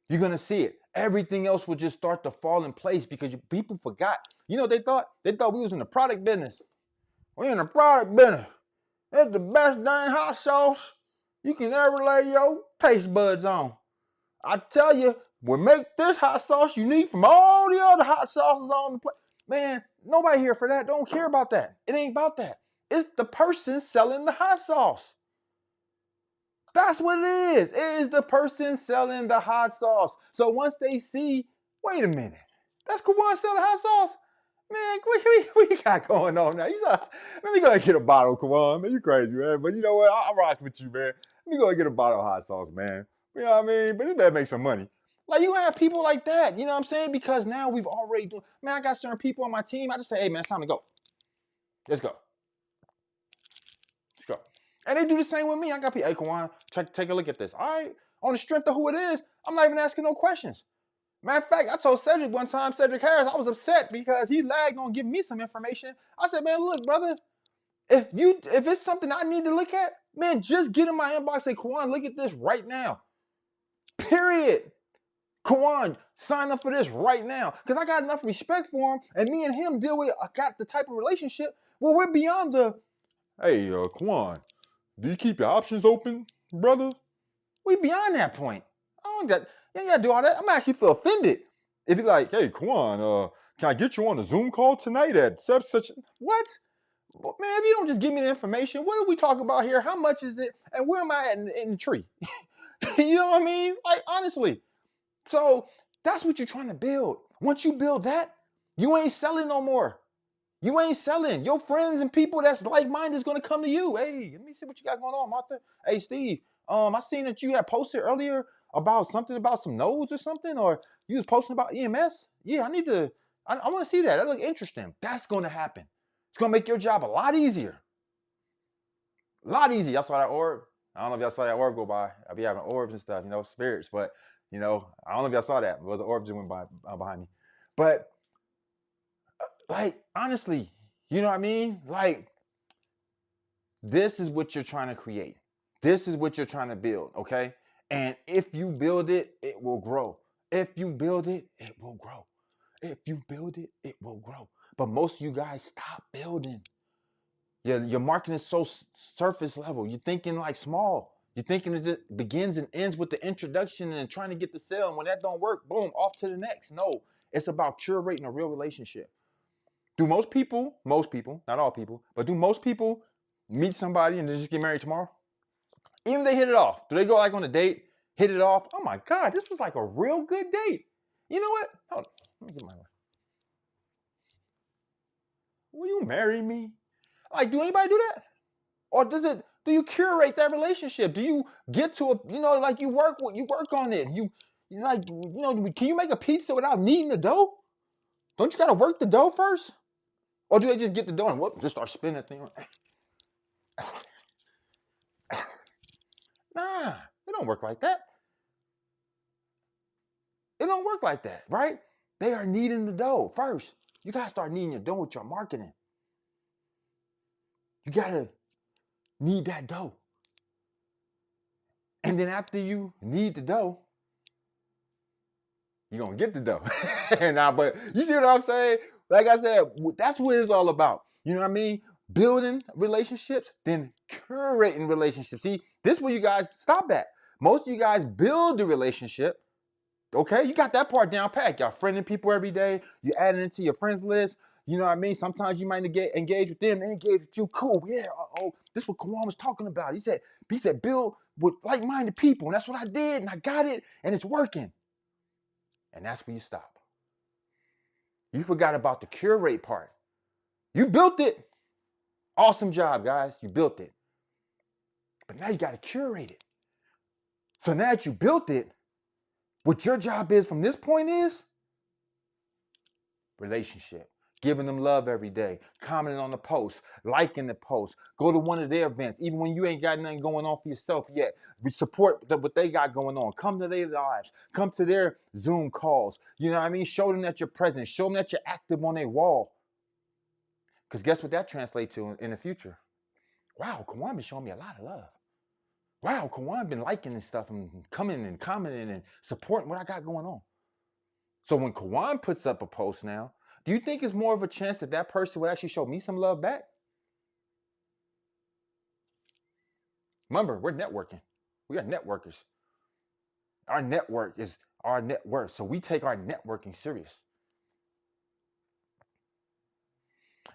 You're going to see it. Everything else will just start to fall in place because people forgot. You know, they thought we was in the product business. We're in the product business. It's the best dang hot sauce you can ever lay your taste buds on. I tell you, we make this hot sauce unique from all the other hot sauces on the plate. Man, nobody here for that. Don't care about that. It ain't about that. It's the person selling the hot sauce. That's what it is. It is the person selling the hot sauce. So once they see, wait a minute, that's Kawan selling hot sauce? Man, what you got going on now? Let me go and get a bottle, Kawan. Man, you crazy, man. But you know what? I'll rock with you, man. Let me go and get a bottle of hot sauce, man. You know what I mean? But it better make some money. Like you have people like that, you know what I'm saying? Because now we've already done. Man, I got certain people on my team. I just say, hey man, it's time to go. Let's go. Let's go. And they do the same with me. I got people, hey Kwan, take a look at this. All right. On the strength of who it is, I'm not even asking no questions. Matter of fact, I told Cedric one time, Cedric Harris, I was upset because he lagged on giving me some information. I said, man, look, brother, if it's something I need to look at, man, just get in my inbox and say, Kwan, look at this right now. Period. Kwan, sign up for this right now. Because I got enough respect for him, and me and him got the type of relationship where we're beyond the, hey, Kwan, do you keep your options open, brother? We beyond that point. I don't got, you ain't got to do all that. I'm actually feel offended. If you're like, hey, Kwan, can I get you on a Zoom call tonight at such, what? Man, if you don't just give me the information, what are we talking about here? How much is it? And where am I at in the tree? You know what I mean? Like, honestly. So that's what you're trying to build. Once you build that, you ain't selling no more. You ain't selling. Your friends and people that's like-minded is going to come to you. Hey, let me see what you got going on, Martha. Hey, Steve, I seen that you had posted earlier about something about some nodes or something, or you was posting about EMS. Yeah, I want to see that. That look interesting. That's going to happen. It's going to make your job a lot easier. A lot easier. Y'all saw that orb? I don't know if y'all saw that orb go by. I be having orbs and stuff, spirits, but, I don't know if y'all saw that. It was an orb just went by behind me. But, like, honestly, you know what I mean? Like, this is what you're trying to create. This is what you're trying to build, okay? And if you build it, it will grow. If you build it, it will grow. If you build it, it will grow. But most of you guys stop building. Your marketing is so surface level. You're thinking like small. You're thinking it just begins and ends with the introduction and trying to get the sale. And when that don't work, boom, off to the next. No, it's about curating a real relationship. Do most people, not all people, but do most people meet somebody and they just get married tomorrow? Even if they hit it off, do they go like on a date, hit it off? Oh my God, this was like a real good date. You know what? Hold on, let me get my wife. Will you marry me? Like, do anybody do that? Or do you curate that relationship? Do you get to like you work on it? You like, can you make a pizza without kneading the dough? Don't you got to work the dough first? Or do they just get the dough and just start spinning that thing? Nah, it don't work like that. It don't work like that, right? They are kneading the dough first. You got to start kneading your dough with your marketing. You got to knead that dough. And then after you knead the dough, you're going to get the dough. Now, but you see what I'm saying? Like I said, that's what it's all about. You know what I mean? Building relationships, then curating relationships. See, this is where you guys stop at. Most of you guys build the relationship. Okay, you got that part down pat. Y'all friending people every day. You adding it to your friends list. You know what I mean? Sometimes you might engage with them. They engage with you. Cool. Yeah. This is what Kawan was talking about. He said build with like-minded people. And that's what I did. And I got it. And it's working. And that's where you stop. You forgot about the curate part. You built it. Awesome job, guys. You built it. But now you got to curate it. So now that you built it, what your job is from this point is relationship. Giving them love every day, commenting on the post, liking the post, go to one of their events, even when you ain't got nothing going on for yourself yet. Support what they got going on. Come to their lives, come to their Zoom calls. You know what I mean? Show them that you're present, show them that you're active on their wall. Because guess what that translates to in the future? Wow, Kawan been showing me a lot of love. Wow, Kawan been liking and stuff and coming and commenting and supporting what I got going on. So when Kawan puts up a post now, do you think it's more of a chance that that person will actually show me some love back? Remember, we're networking. We are networkers. Our network is our net worth. So we take our networking serious.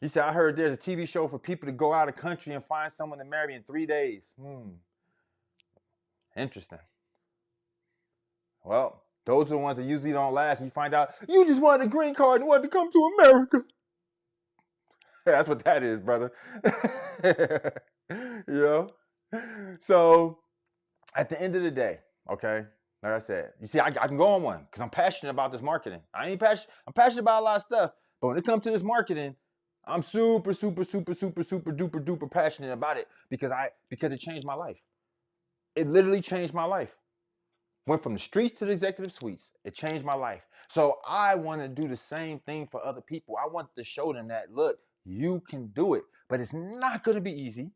He said, I heard there's a TV show for people to go out of country and find someone to marry in 3 days. Interesting. Well, those are the ones that usually don't last. And you find out you just wanted a green card and wanted to come to America. That's what that is, brother. You know? So at the end of the day, okay, Like I said, you see, I can go on one because I'm passionate about this marketing. I'm passionate about a lot of stuff. But when it comes to this marketing, I'm super, super, super, super, super duper duper passionate about it because it changed my life. It literally changed my life. Went from the streets to the executive suites. It changed my life. So I want to do the same thing for other people. I want to show them that, look, you can do it, but it's not going to be easy.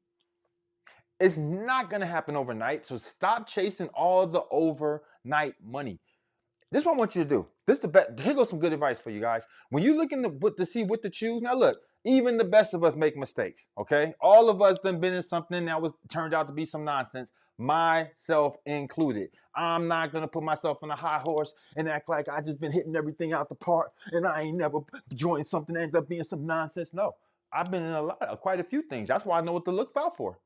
It's not going to happen overnight. So stop chasing all the overnight money. This is what I want you to do. This is the best. Here goes some good advice for you guys. When you're looking to see what to choose, now look, even the best of us make mistakes. Okay, all of us done been in something that was turned out to be some nonsense, myself included. I'm not gonna put myself on a high horse and act like I just been hitting everything out the park and I ain't never joined something that ended up being some nonsense. No, I've been in quite a few things. That's why I know what to look out for.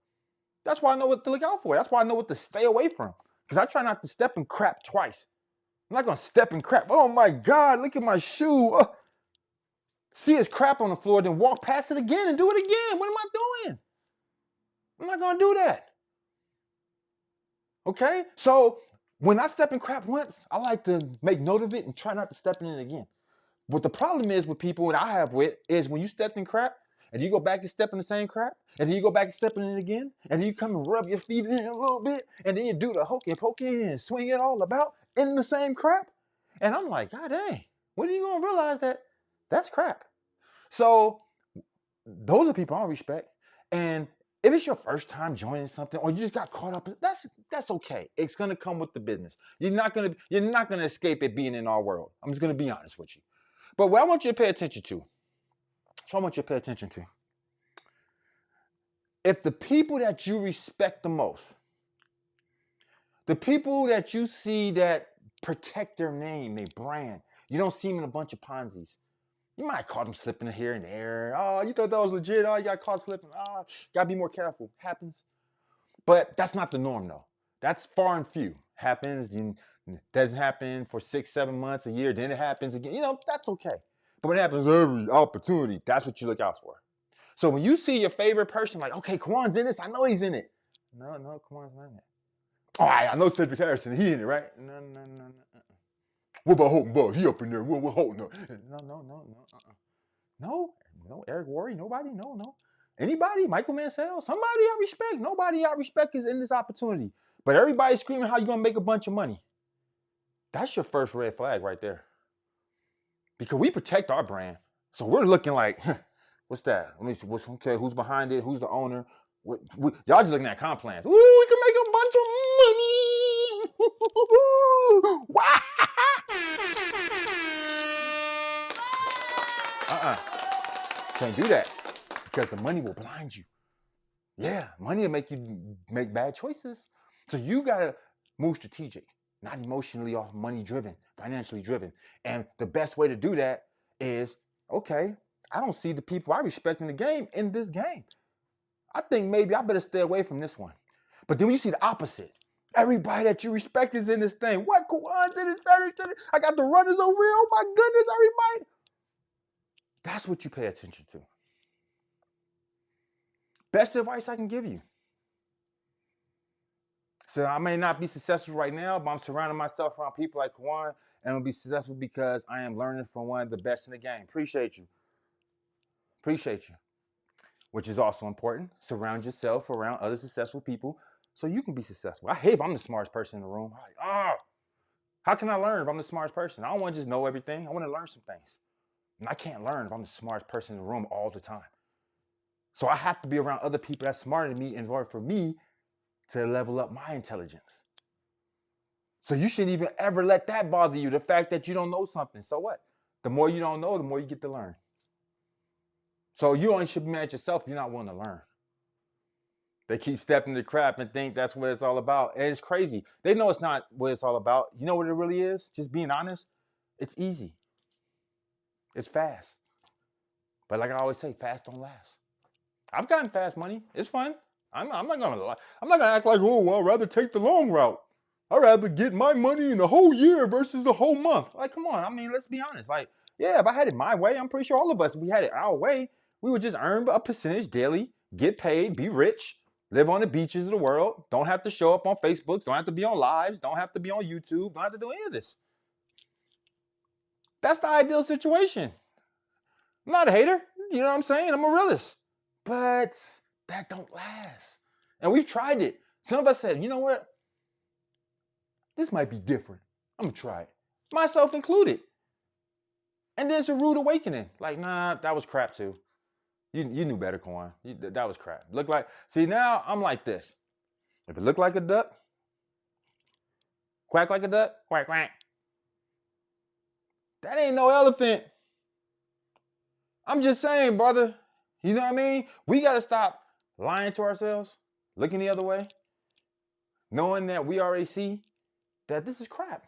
That's why I know what to look out for. That's why I know what to stay away from. Because I try not to step in crap twice. I'm not gonna step in crap. Oh my God, look at my shoe. See it's crap on the floor, then walk past it again and do it again. What am I doing? I'm not gonna do that. Okay? So when I step in crap once, I like to make note of it and try not to step in it again. But the problem is with people that I have with is when you stepped in crap and you go back and step in the same crap, and then you go back and step in it again, and then you come and rub your feet in it a little bit, and then you do the hokey pokey and swing it all about in the same crap. And I'm like, God dang, when are you gonna realize that that's crap? So those are people I respect. And if it's your first time joining something or you just got caught up, that's okay. It's gonna come with the business. You're not gonna escape it being in our world. I'm just gonna be honest with you. But what I want you to pay attention to, if the people that you respect the most, the people that you see that protect their name, their brand, you don't see them in a bunch of Ponzi's. You might caught them slipping here and there. Oh, you thought that was legit. Oh, you got caught slipping. Oh, gotta be more careful. Happens. But that's not the norm, though. That's far and few. Happens. Doesn't happen for 6, 7 months, a year. Then it happens again. That's okay. But when it happens every opportunity, that's what you look out for. So when you see your favorite person, like, okay, Kwan's in this. I know he's in it. No, Kwan's not in it. Oh, I know Cedric Harrison. He in it, right? No. What about Holton Bud? He up in there. What Holton? No, Eric Worre, nobody, no. Anybody? Michael Mansell, somebody I respect. Nobody I respect is in this opportunity. But everybody's screaming how you gonna make a bunch of money. That's your first red flag right there. Because we protect our brand. So we're looking like, what's that? Let me see, okay, who's behind it? Who's the owner? Y'all just looking at comp plans. Ooh, we can make a bunch of money. Wow. Can't do that because the money will blind you. Yeah, money will make you make bad choices. So you gotta move strategic, not emotionally or money driven, financially driven. And the best way to do that is, okay, I don't see the people I respect in the game in this game. I think maybe I better stay away from this one. But then when you see the opposite, everybody that you respect is in this thing. What coincidence? I got the runners over here. Oh my goodness, everybody. That's what you pay attention to. Best advice I can give you. So I may not be successful right now, but I'm surrounding myself around people like Kwan, and I'll be successful because I am learning from one of the best in the game. Appreciate you. Which is also important. Surround yourself around other successful people so you can be successful. I hate if I'm the smartest person in the room. How can I learn if I'm the smartest person? I don't want to just know everything. I want to learn some things. And I can't learn if I'm the smartest person in the room all the time. So I have to be around other people that's smarter than me in order for me to level up my intelligence. So you shouldn't even ever let that bother you, the fact that you don't know something. So what? The more you don't know, the more you get to learn. So you only should be mad at yourself if you're not willing to learn. They keep stepping the crap and think that's what it's all about. And it's crazy. They know it's not what it's all about. You know what it really is? Just being honest. It's easy. It's fast. But like I always say, fast don't last. I've gotten fast money. It's fun. I'm not gonna lie. I'm not gonna act like, oh, well, I'd rather take the long route. I'd rather get my money in the whole year versus the whole month. Like, come on. I mean, let's be honest. Like, yeah, if I had it my way, I'm pretty sure all of us, if we had it our way, we would just earn a percentage daily, get paid, be rich. live on the beaches of the world, don't have to show up on Facebook, don't have to be on lives, don't have to be on YouTube, don't have to do any of this. That's the ideal situation. I'm not a hater, you know what I'm saying? I'm a realist. But that don't last. And we've tried it. Some of us said, you know what? This might be different. I'm gonna try it. Myself included. And then it's a rude awakening. Like, nah, that was crap too. You knew better, Corn. That was crap. Look like, see, now I'm like this. If it looked like a duck, quack like a duck, quack, quack. That ain't no elephant. I'm just saying, brother. You know what I mean? We got to stop lying to ourselves, looking the other way, knowing that we already see that this is crap.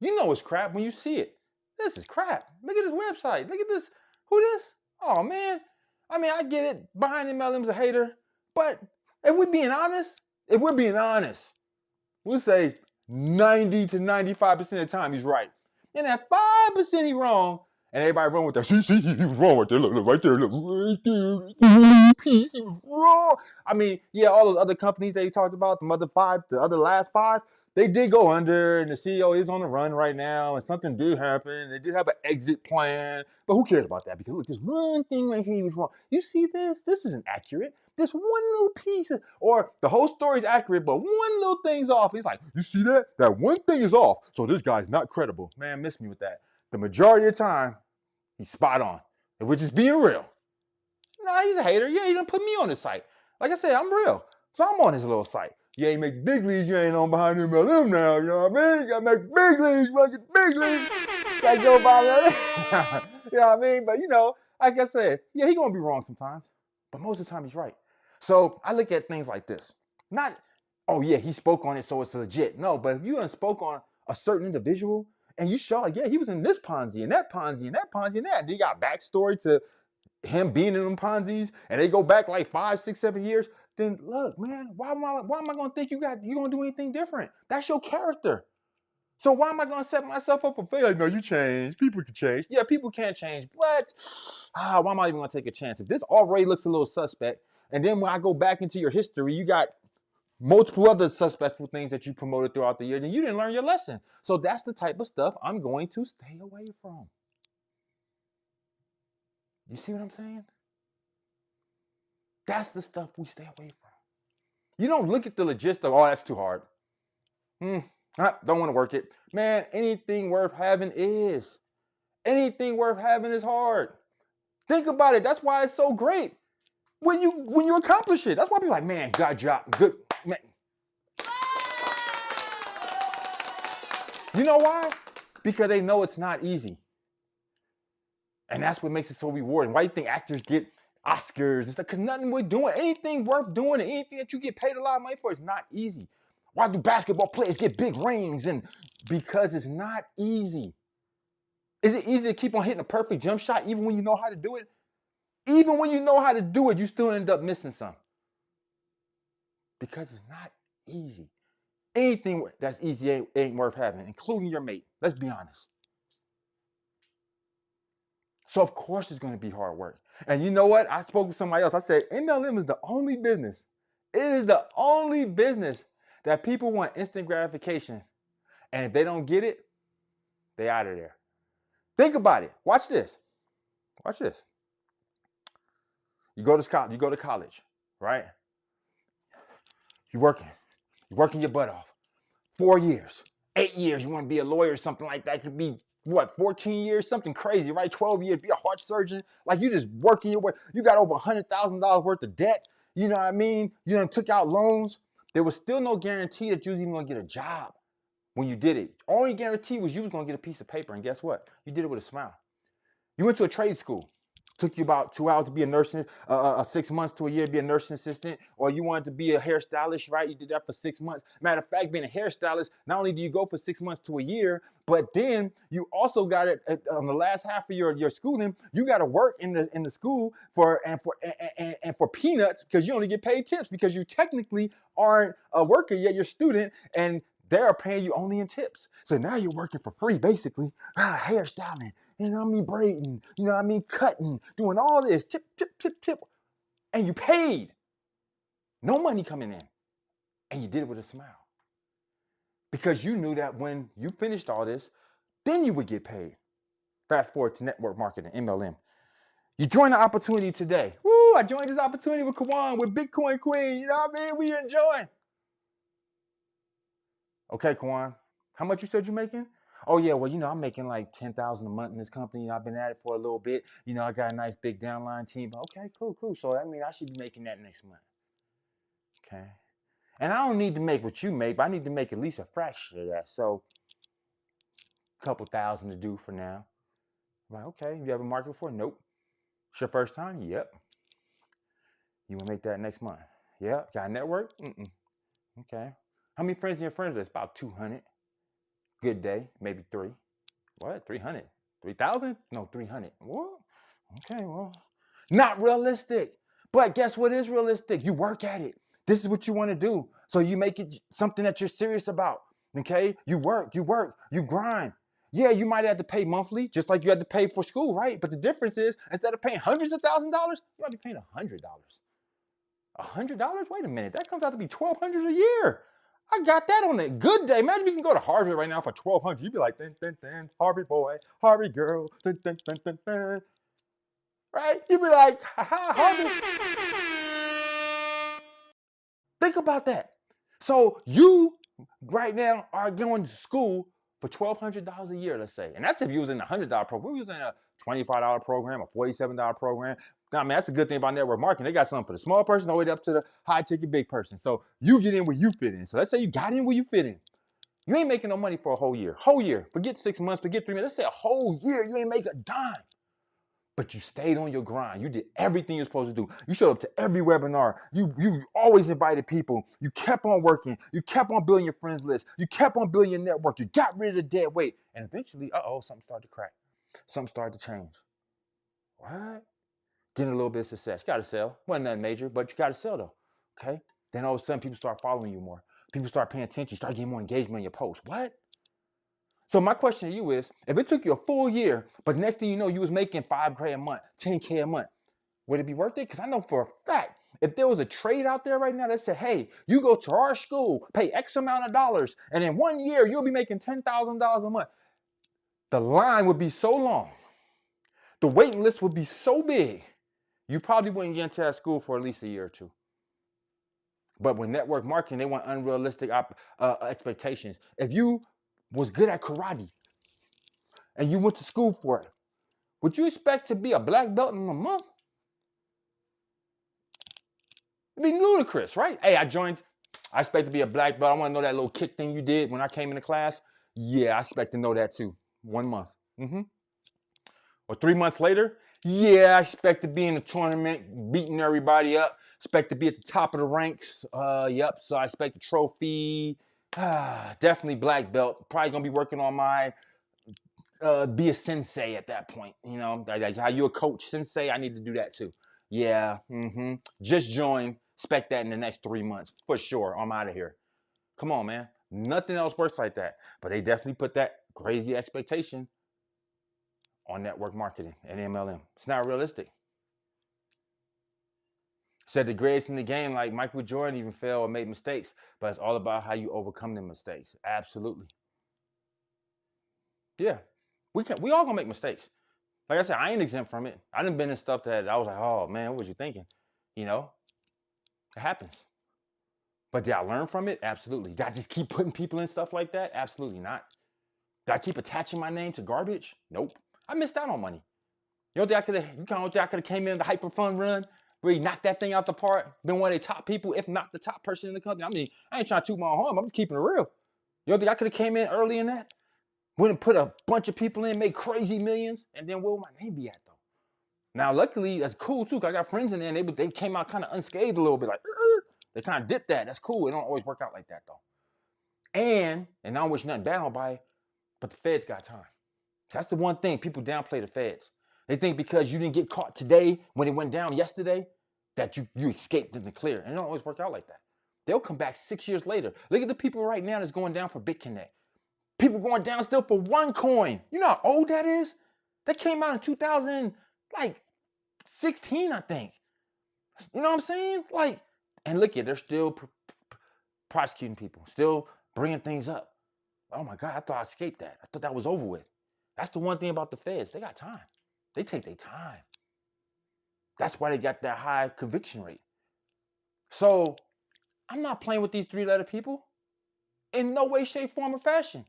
You know it's crap when you see it. This is crap. Look at this website. Look at this. Who this? Oh, man. I mean, I get it. Behind MLM's a hater. But if we're being honest, we'll say 90 to 95% of the time he's right. And that 5% he's wrong, and everybody run with that. See, he was wrong right there. Look, right there. Look, right there. He was wrong. I mean, yeah, all those other companies that you talked about, the other last five, they did go under, and the CEO is on the run right now, and something did happen. They did have an exit plan, but who cares about that? Because look, this one thing right here, he was wrong. You see this? This isn't accurate. This one little piece, or the whole story is accurate, but one little thing's off. He's like, you see that? That one thing is off, so this guy's not credible. Man, miss me with that. The majority of the time, he's spot on. And we're just being real. Nah, he's a hater. Yeah, he done put me on his site. Like I said, I'm real. So I'm on his little site. You ain't make big leagues, you ain't on behind MLM now, you know what I mean? You gotta make big leagues, make it big leagues. Gotta go by that. You know what I mean? But you know, like I said, yeah, he gonna be wrong sometimes. But most of the time he's right. So I look at things like this. Not, oh yeah, he spoke on it, so it's legit. No, but if you done spoke on a certain individual and you show like, yeah, he was in this Ponzi and that Ponzi and that Ponzi and that, and you got backstory to him being in them Ponzi's, and they go back like 5, 6, 7 years, then look, man, why am I gonna think you're gonna do anything different? That's your character. So why am I gonna set myself up for failure? No, you change. People can change. Yeah, people can change, but why am I even gonna take a chance? If this already looks a little suspect, and then when I go back into your history, you got multiple other suspectful things that you promoted throughout the year, then you didn't learn your lesson. So that's the type of stuff I'm going to stay away from. You see what I'm saying? That's the stuff we stay away from. You don't look at the logistics, oh, that's too hard. Don't want to work it. Man, anything worth having is. Anything worth having is hard. Think about it. That's why it's so great when you accomplish it. That's why people are like, man, good job, good, man. You know why? Because they know it's not easy. And that's what makes it so rewarding. Why do you think actors get Oscars? It's because nothing we're doing, anything worth doing, anything that you get paid a lot of money for is not easy. Why do basketball players get big rings? And because it's not easy. Is it easy to keep on hitting a perfect jump shot even when you know how to do it? Even when you know how to do it, you still end up missing some. Because it's not easy. Anything that's easy ain't worth having, including your mate. Let's be honest. So of course it's going to be hard work. And you know what? I spoke with somebody else. I said, MLM is the only business. It is the only business that people want instant gratification. And if they don't get it, they out of there. Think about it. Watch this. Watch this. You go to college, right? You're working your butt off. 4 years, 8 years, you want to be a lawyer or something like that. It could be what, 14 years, something crazy, right? 12 years, be a heart surgeon. Like you just working your way. You got over $100,000 worth of debt. You know what I mean? You done took out loans. There was still no guarantee that you was even gonna get a job when you did it. Only guarantee was you was gonna get a piece of paper, and guess what? You did it with a smile. You went to a trade school. Took you about 2 hours to be a nursing, 6 months to a year to be a nursing assistant, or you wanted to be a hairstylist, right? You did that for 6 months. Matter of fact, being a hairstylist, not only do you go for 6 months to a year, but then you also got it on the last half of your schooling. You got to work in the school for peanuts because you only get paid tips because you technically aren't a worker yet. You're a student, and they're paying you only in tips. So now you're working for free, basically. Hairstyling. You know what I mean? Braiding, you know what I mean? Cutting, doing all this, tip, and you paid. no money coming in, and you did it with a smile. Because you knew that when you finished all this, then you would get paid. Fast forward to network marketing, MLM. You join the opportunity today. Woo, I joined this opportunity with Kawan, with Bitcoin Queen. You know what I mean? We enjoying. Okay, Kawan, how much you said you're making? Oh yeah, well, I'm making like 10,000 a month in this company. I've been at it for a little bit. I got a nice big downline team. Okay, cool. So I mean, I should be making that next month. Okay. And I don't need to make what you make, but I need to make at least a fraction of that. So a couple thousand to do for now. I'm like, okay, you have a market before? Nope. It's your first time? Yep. You want to make that next month? Yep. Got a network? Mm-mm. Okay. How many friends in your friends list? About 200. Good day, maybe 3. What? 300? 3,000? No, 300. What? Okay, well, not realistic. But guess what is realistic? You work at it. This is what you want to do. So you make it something that you're serious about. Okay? You work, you grind. Yeah, you might have to pay monthly, just like you had to pay for school, right? But the difference is, instead of paying hundreds of $1,000s, you might be paying $100. $100? Wait a minute, that comes out to be $1,200 a year. I got that on a good day. Imagine if you can go to Harvard right now for $1,200. You'd be like, dun, dun, dun, Harvard boy, Harvard girl, dun, dun, dun, dun, dun. Right? You'd be like, haha, Harvard. Think about that. So you right now are going to school for $1,200 a year, let's say. And that's if you was in a $100 program. We was in a $25 program, a $47 program. Now, I mean, that's the good thing about network marketing. They got something for the small person all the way up to the high ticket big person. So you get in where you fit in. So let's say you got in where you fit in. You ain't making no money for a whole year. Whole year. Forget 6 months, forget 3 months. Let's say a whole year, you ain't make a dime. But you stayed on your grind. You did everything you're supposed to do. You showed up to every webinar. You always invited people. You kept on working. You kept on building your friends list. You kept on building your network. You got rid of the dead weight. And eventually, something started to crack. Something started to change. What? Getting a little bit of success. You got to sell. Wasn't nothing major, but you got to sell though. Okay? Then all of a sudden, people start following you more. People start paying attention. You start getting more engagement in your posts. What? So my question to you is, if it took you a full year, but next thing you know, you was making $5K a month, $10K a month, would it be worth it? Because I know for a fact, if there was a trade out there right now that said, hey, you go to our school, pay X amount of dollars, and in 1 year, you'll be making $10,000 a month, the line would be so long, the waiting list would be so big, you probably wouldn't get into that school for at least a year or two. But with network marketing, they want unrealistic expectations. If you was good at karate and you went to school for it, would you expect to be a black belt in a month? It'd be ludicrous, right? Hey, I expect to be a black belt. I want to know that little kick thing you did when I came into class. Yeah, I expect to know that too. 1 month. Or 3 months later, yeah, I expect to be in the tournament, beating everybody up. Expect to be at the top of the ranks. Yep, so I expect a trophy. Definitely black belt. Probably gonna be working on my be a sensei at that point. Like how you a coach sensei, I need to do that too. Yeah, just join. Expect that in the next 3 months for sure. I'm out of here. Come on, man. Nothing else works like that. But they definitely put that crazy expectation on network marketing and MLM. It's not realistic. Said the greatest in the game, like Michael Jordan, even failed or made mistakes, but it's all about how you overcome the mistakes. Absolutely. Yeah, we all gonna make mistakes. Like I said, I ain't exempt from it. I done been in stuff that I was like, oh man, what was you thinking? It happens. But did I learn from it? Absolutely. Did I just keep putting people in stuff like that? Absolutely not. Did I keep attaching my name to garbage? Nope. I missed out on money. You don't think I could have came in the hyper fun run, really knocked that thing out the park, been one of the top people, if not the top person in the company? I mean, I ain't trying to toot my own horn. I'm just keeping it real. You don't think I could have came in early in that? Wouldn't put a bunch of people in, made crazy millions, and then where would my name be at though? Now, luckily, that's cool too, because I got friends in there, and they came out kind of unscathed a little bit, like, they kind of did that. That's cool. It don't always work out like that though. And I don't wish nothing bad on by, but the feds got time. That's the one thing people downplay the feds. They think because you didn't get caught today when it went down yesterday, that you escaped in the clear. And it don't always work out like that. They'll come back 6 years later. Look at the people right now that's going down for BitConnect. People going down still for OneCoin. You know how old that is? That came out in 2016, I think. You know what I'm saying? Like, And look at, they're still prosecuting people, still bringing things up. Oh my God, I thought I escaped that. I thought that was over with. That's the one thing about the feds. They got time. They take their time. That's why they got that high conviction rate. So I'm not playing with these 3-letter people in no way, shape, form, or fashion.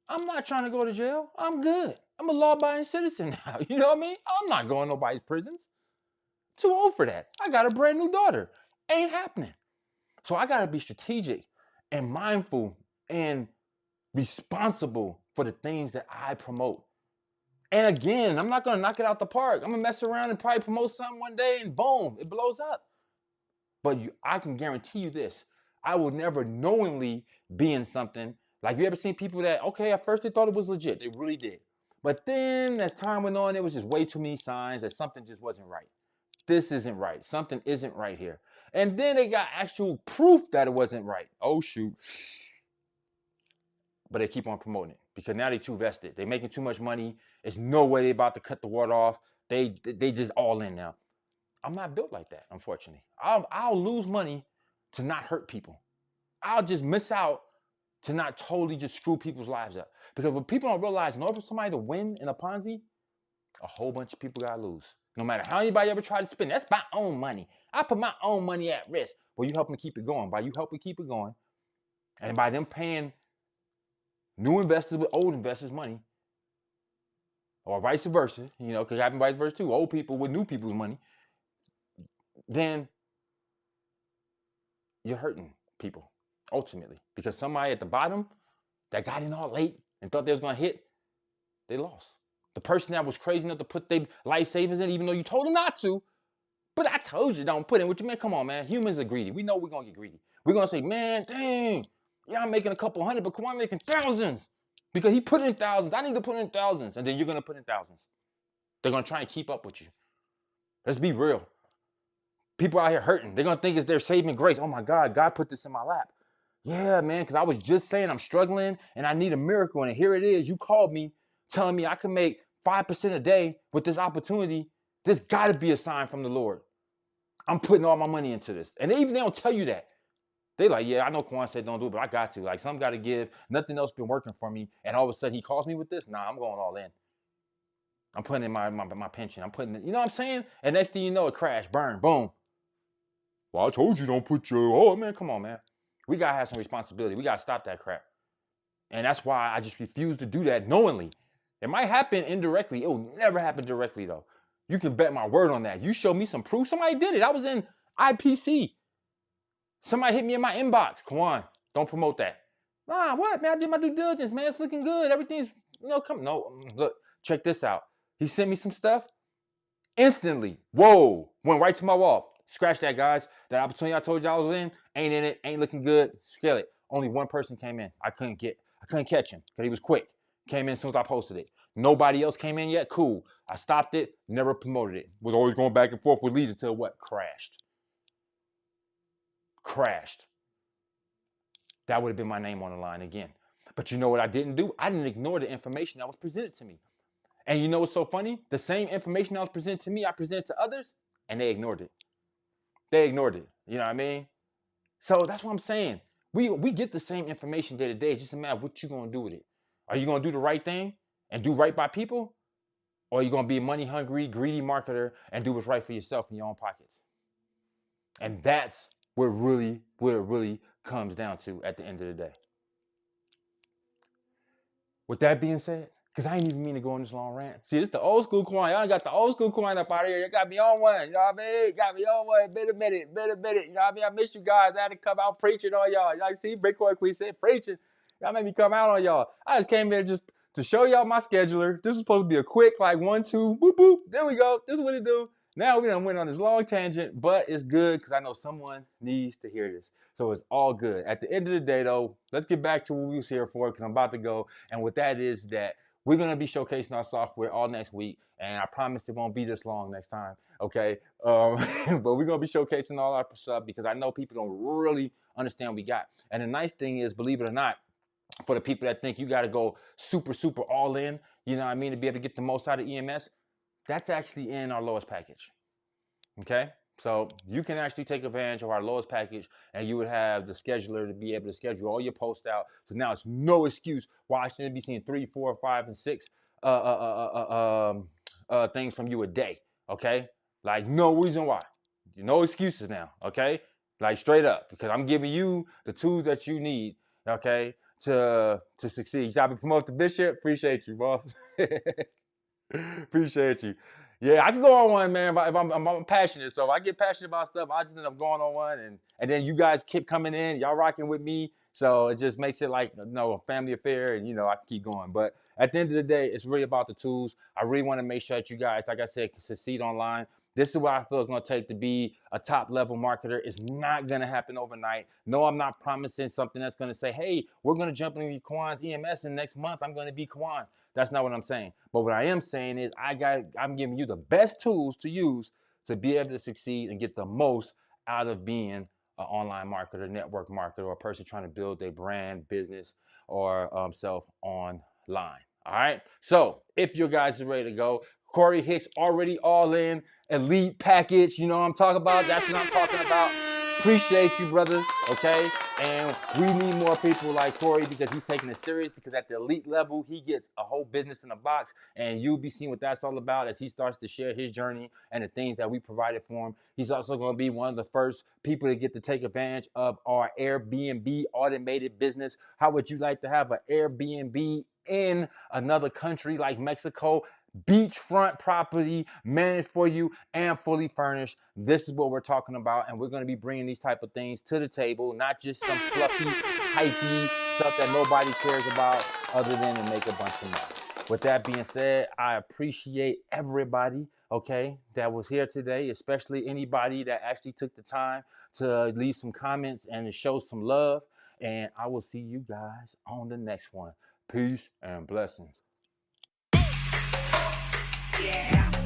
I'm not trying to go to jail. I'm good. I'm a law-abiding citizen now. You know what I mean? I'm not going to nobody's prisons. Too old for that. I got a brand new daughter. Ain't happening. So I got to be strategic and mindful and responsible for the things that I promote. And again, I'm not going to knock it out the park. I'm going to mess around and probably promote something one day and boom, it blows up. But I can guarantee you this. I will never knowingly be in something. Like, you ever seen people that, okay, at first they thought it was legit. They really did. But then as time went on, it was just way too many signs that something just wasn't right. This isn't right. Something isn't right here. And then they got actual proof that it wasn't right. Oh, shoot. But they keep on promoting it because now they're too vested. They're making too much money. There's no way they're about to cut the water off. They just all in now. I'm not built like that, unfortunately. I'll lose money to not hurt people. I'll just miss out to not totally just screw people's lives up. Because what people don't realize, in order for somebody to win in a Ponzi, a whole bunch of people gotta lose. No matter how anybody ever try to spend, that's my own money. I put my own money at risk. Well, you help them keep it going. By you helping keep it going, and by them paying new investors with old investors money, or vice versa, you know, because it happens vice versa too. Old people with new people's money, then you're hurting people ultimately, because somebody at the bottom that got in all late and thought they was gonna hit, they lost. The person that was crazy enough to put their life savings in, even though you told them not to, but I told you don't put in what you, man. Come on, man. Humans are greedy. We know we're gonna get greedy. We're gonna say, man, dang, yeah, I'm making a couple hundred, but Kawhi making thousands because he put in thousands. I need to put in thousands, and then you're gonna put in thousands. They're gonna try and keep up with you. Let's be real. People out here hurting. They're gonna think it's their saving grace. Oh my God, God put this in my lap. Yeah, man, because I was just saying I'm struggling and I need a miracle, and here it is. You called me telling me I can make 5% a day with this opportunity. This got to be a sign from the Lord. I'm putting all my money into this. And they don't tell you that. They like, yeah, I know Kwan said don't do it, but I got to. Like, something got to give. Nothing else been working for me. And all of a sudden he calls me with this. Nah, I'm going all in. I'm putting in my pension. I'm putting it, you know what I'm saying? And next thing you know, it crashed, burn, boom. Well, I told you don't put your, oh man, come on, man. We got to have some responsibility. We got to stop that crap. And that's why I just refuse to do that knowingly. It might happen indirectly. It will never happen directly, though. You can bet my word on that. You show me some proof. Somebody did it. I was in IPC. Somebody hit me in my inbox. Come on, don't promote that. Nah, what, man? I did my due diligence, man. It's looking good. Everything's, come. No, look, check this out. He sent me some stuff. Instantly, whoa, went right to my wall. Scratch that, guys. That opportunity I told you I was in it, ain't looking good. Scale it. Only one person came in. I couldn't catch him because he was quick. Came in as soon as I posted it. Nobody else came in yet. Cool. I stopped it. Never promoted it. Was always going back and forth with leads until what? Crashed. That would have been my name on the line again. But you know what I didn't do? I didn't ignore the information that was presented to me. And you know what's so funny? The same information that was presented to me, I presented to others, and they ignored it. You know what I mean? So that's what I'm saying. We get the same information day to day. It's just a matter of what you're going to do with it. Are you going to do the right thing and do right by people? Or are you going to be a money hungry, greedy marketer and do what's right for yourself in your own pockets? And that's what it really comes down to at the end of the day. With that being said, because I ain't even mean to go on this long rant. See, this is the old school coin. Y'all got the old school coin up out of here. You got me on one. You know what I mean? Got me on one. Been a minute. You know what I mean? I miss you guys. I had to come out preaching on y'all. Y'all see, Bitcoin Queen said preaching. Y'all made me come out on y'all. I just came here just to show y'all my scheduler. This was supposed to be a quick, like 1, 2, boop, boop. There we go. This is what it do. Now we done went on this long tangent, but it's good because I know someone needs to hear this. So it's all good. At the end of the day, though, let's get back to what we was here for because I'm about to go. And what that is that we're going to be showcasing our software all next week. And I promise it won't be this long next time, okay? But we're going to be showcasing all our stuff because I know people don't really understand what we got. And the nice thing is, believe it or not, for the people that think you got to go super, super all in, you know what I mean, to be able to get the most out of EMS, that's actually in our lowest package, okay? So you can actually take advantage of our lowest package, and you would have the scheduler to be able to schedule all your posts out. So now it's no excuse why I shouldn't be seeing 3, 4, 5, and 6 things from you a day. Okay, like no reason why. No excuses now. Okay, like straight up, because I'm giving you the tools that you need. Okay, to succeed. Shall I promote the bishop? Appreciate you, boss. Appreciate you. Yeah, I can go on one, man. If I'm passionate, so if I get passionate about stuff, I just end up going on one, and then you guys keep coming in, y'all rocking with me, so it just makes it like a family affair, and I can keep going. But at the end of the day, it's really about the tools. I really want to make sure that you guys, like I said, can succeed online. This is what I feel it's going to take to be a top level marketer. It's not going to happen overnight. No, I'm not promising something that's going to say, hey, we're going to jump into Kwan's EMS and next month I'm going to be Kwan. That's not what I'm saying. But what I am saying is I'm giving you the best tools to use to be able to succeed and get the most out of being an online marketer, network marketer, or a person trying to build their brand, business, or self online. All right. So if you guys are ready to go, Corey Hicks already all in, elite package. You know what I'm talking about? That's what I'm talking about. Appreciate you, brother. Okay. And we need more people like Corey because he's taking it serious, because at the elite level, he gets a whole business in a box, and you'll be seeing what that's all about as he starts to share his journey and the things that we provided for him. He's also going to be one of the first people to get to take advantage of our Airbnb automated business. How would you like to have an Airbnb in another country like Mexico? Beachfront property managed for you and fully furnished. This is what we're talking about, and we're going to be bringing these type of things to the table, not just some fluffy, hypey stuff that nobody cares about other than to make a bunch of money. With that being said, I appreciate everybody, okay, that was here today, especially anybody that actually took the time to leave some comments and to show some love, and I will see you guys on the next one. Peace and blessings. Yeah.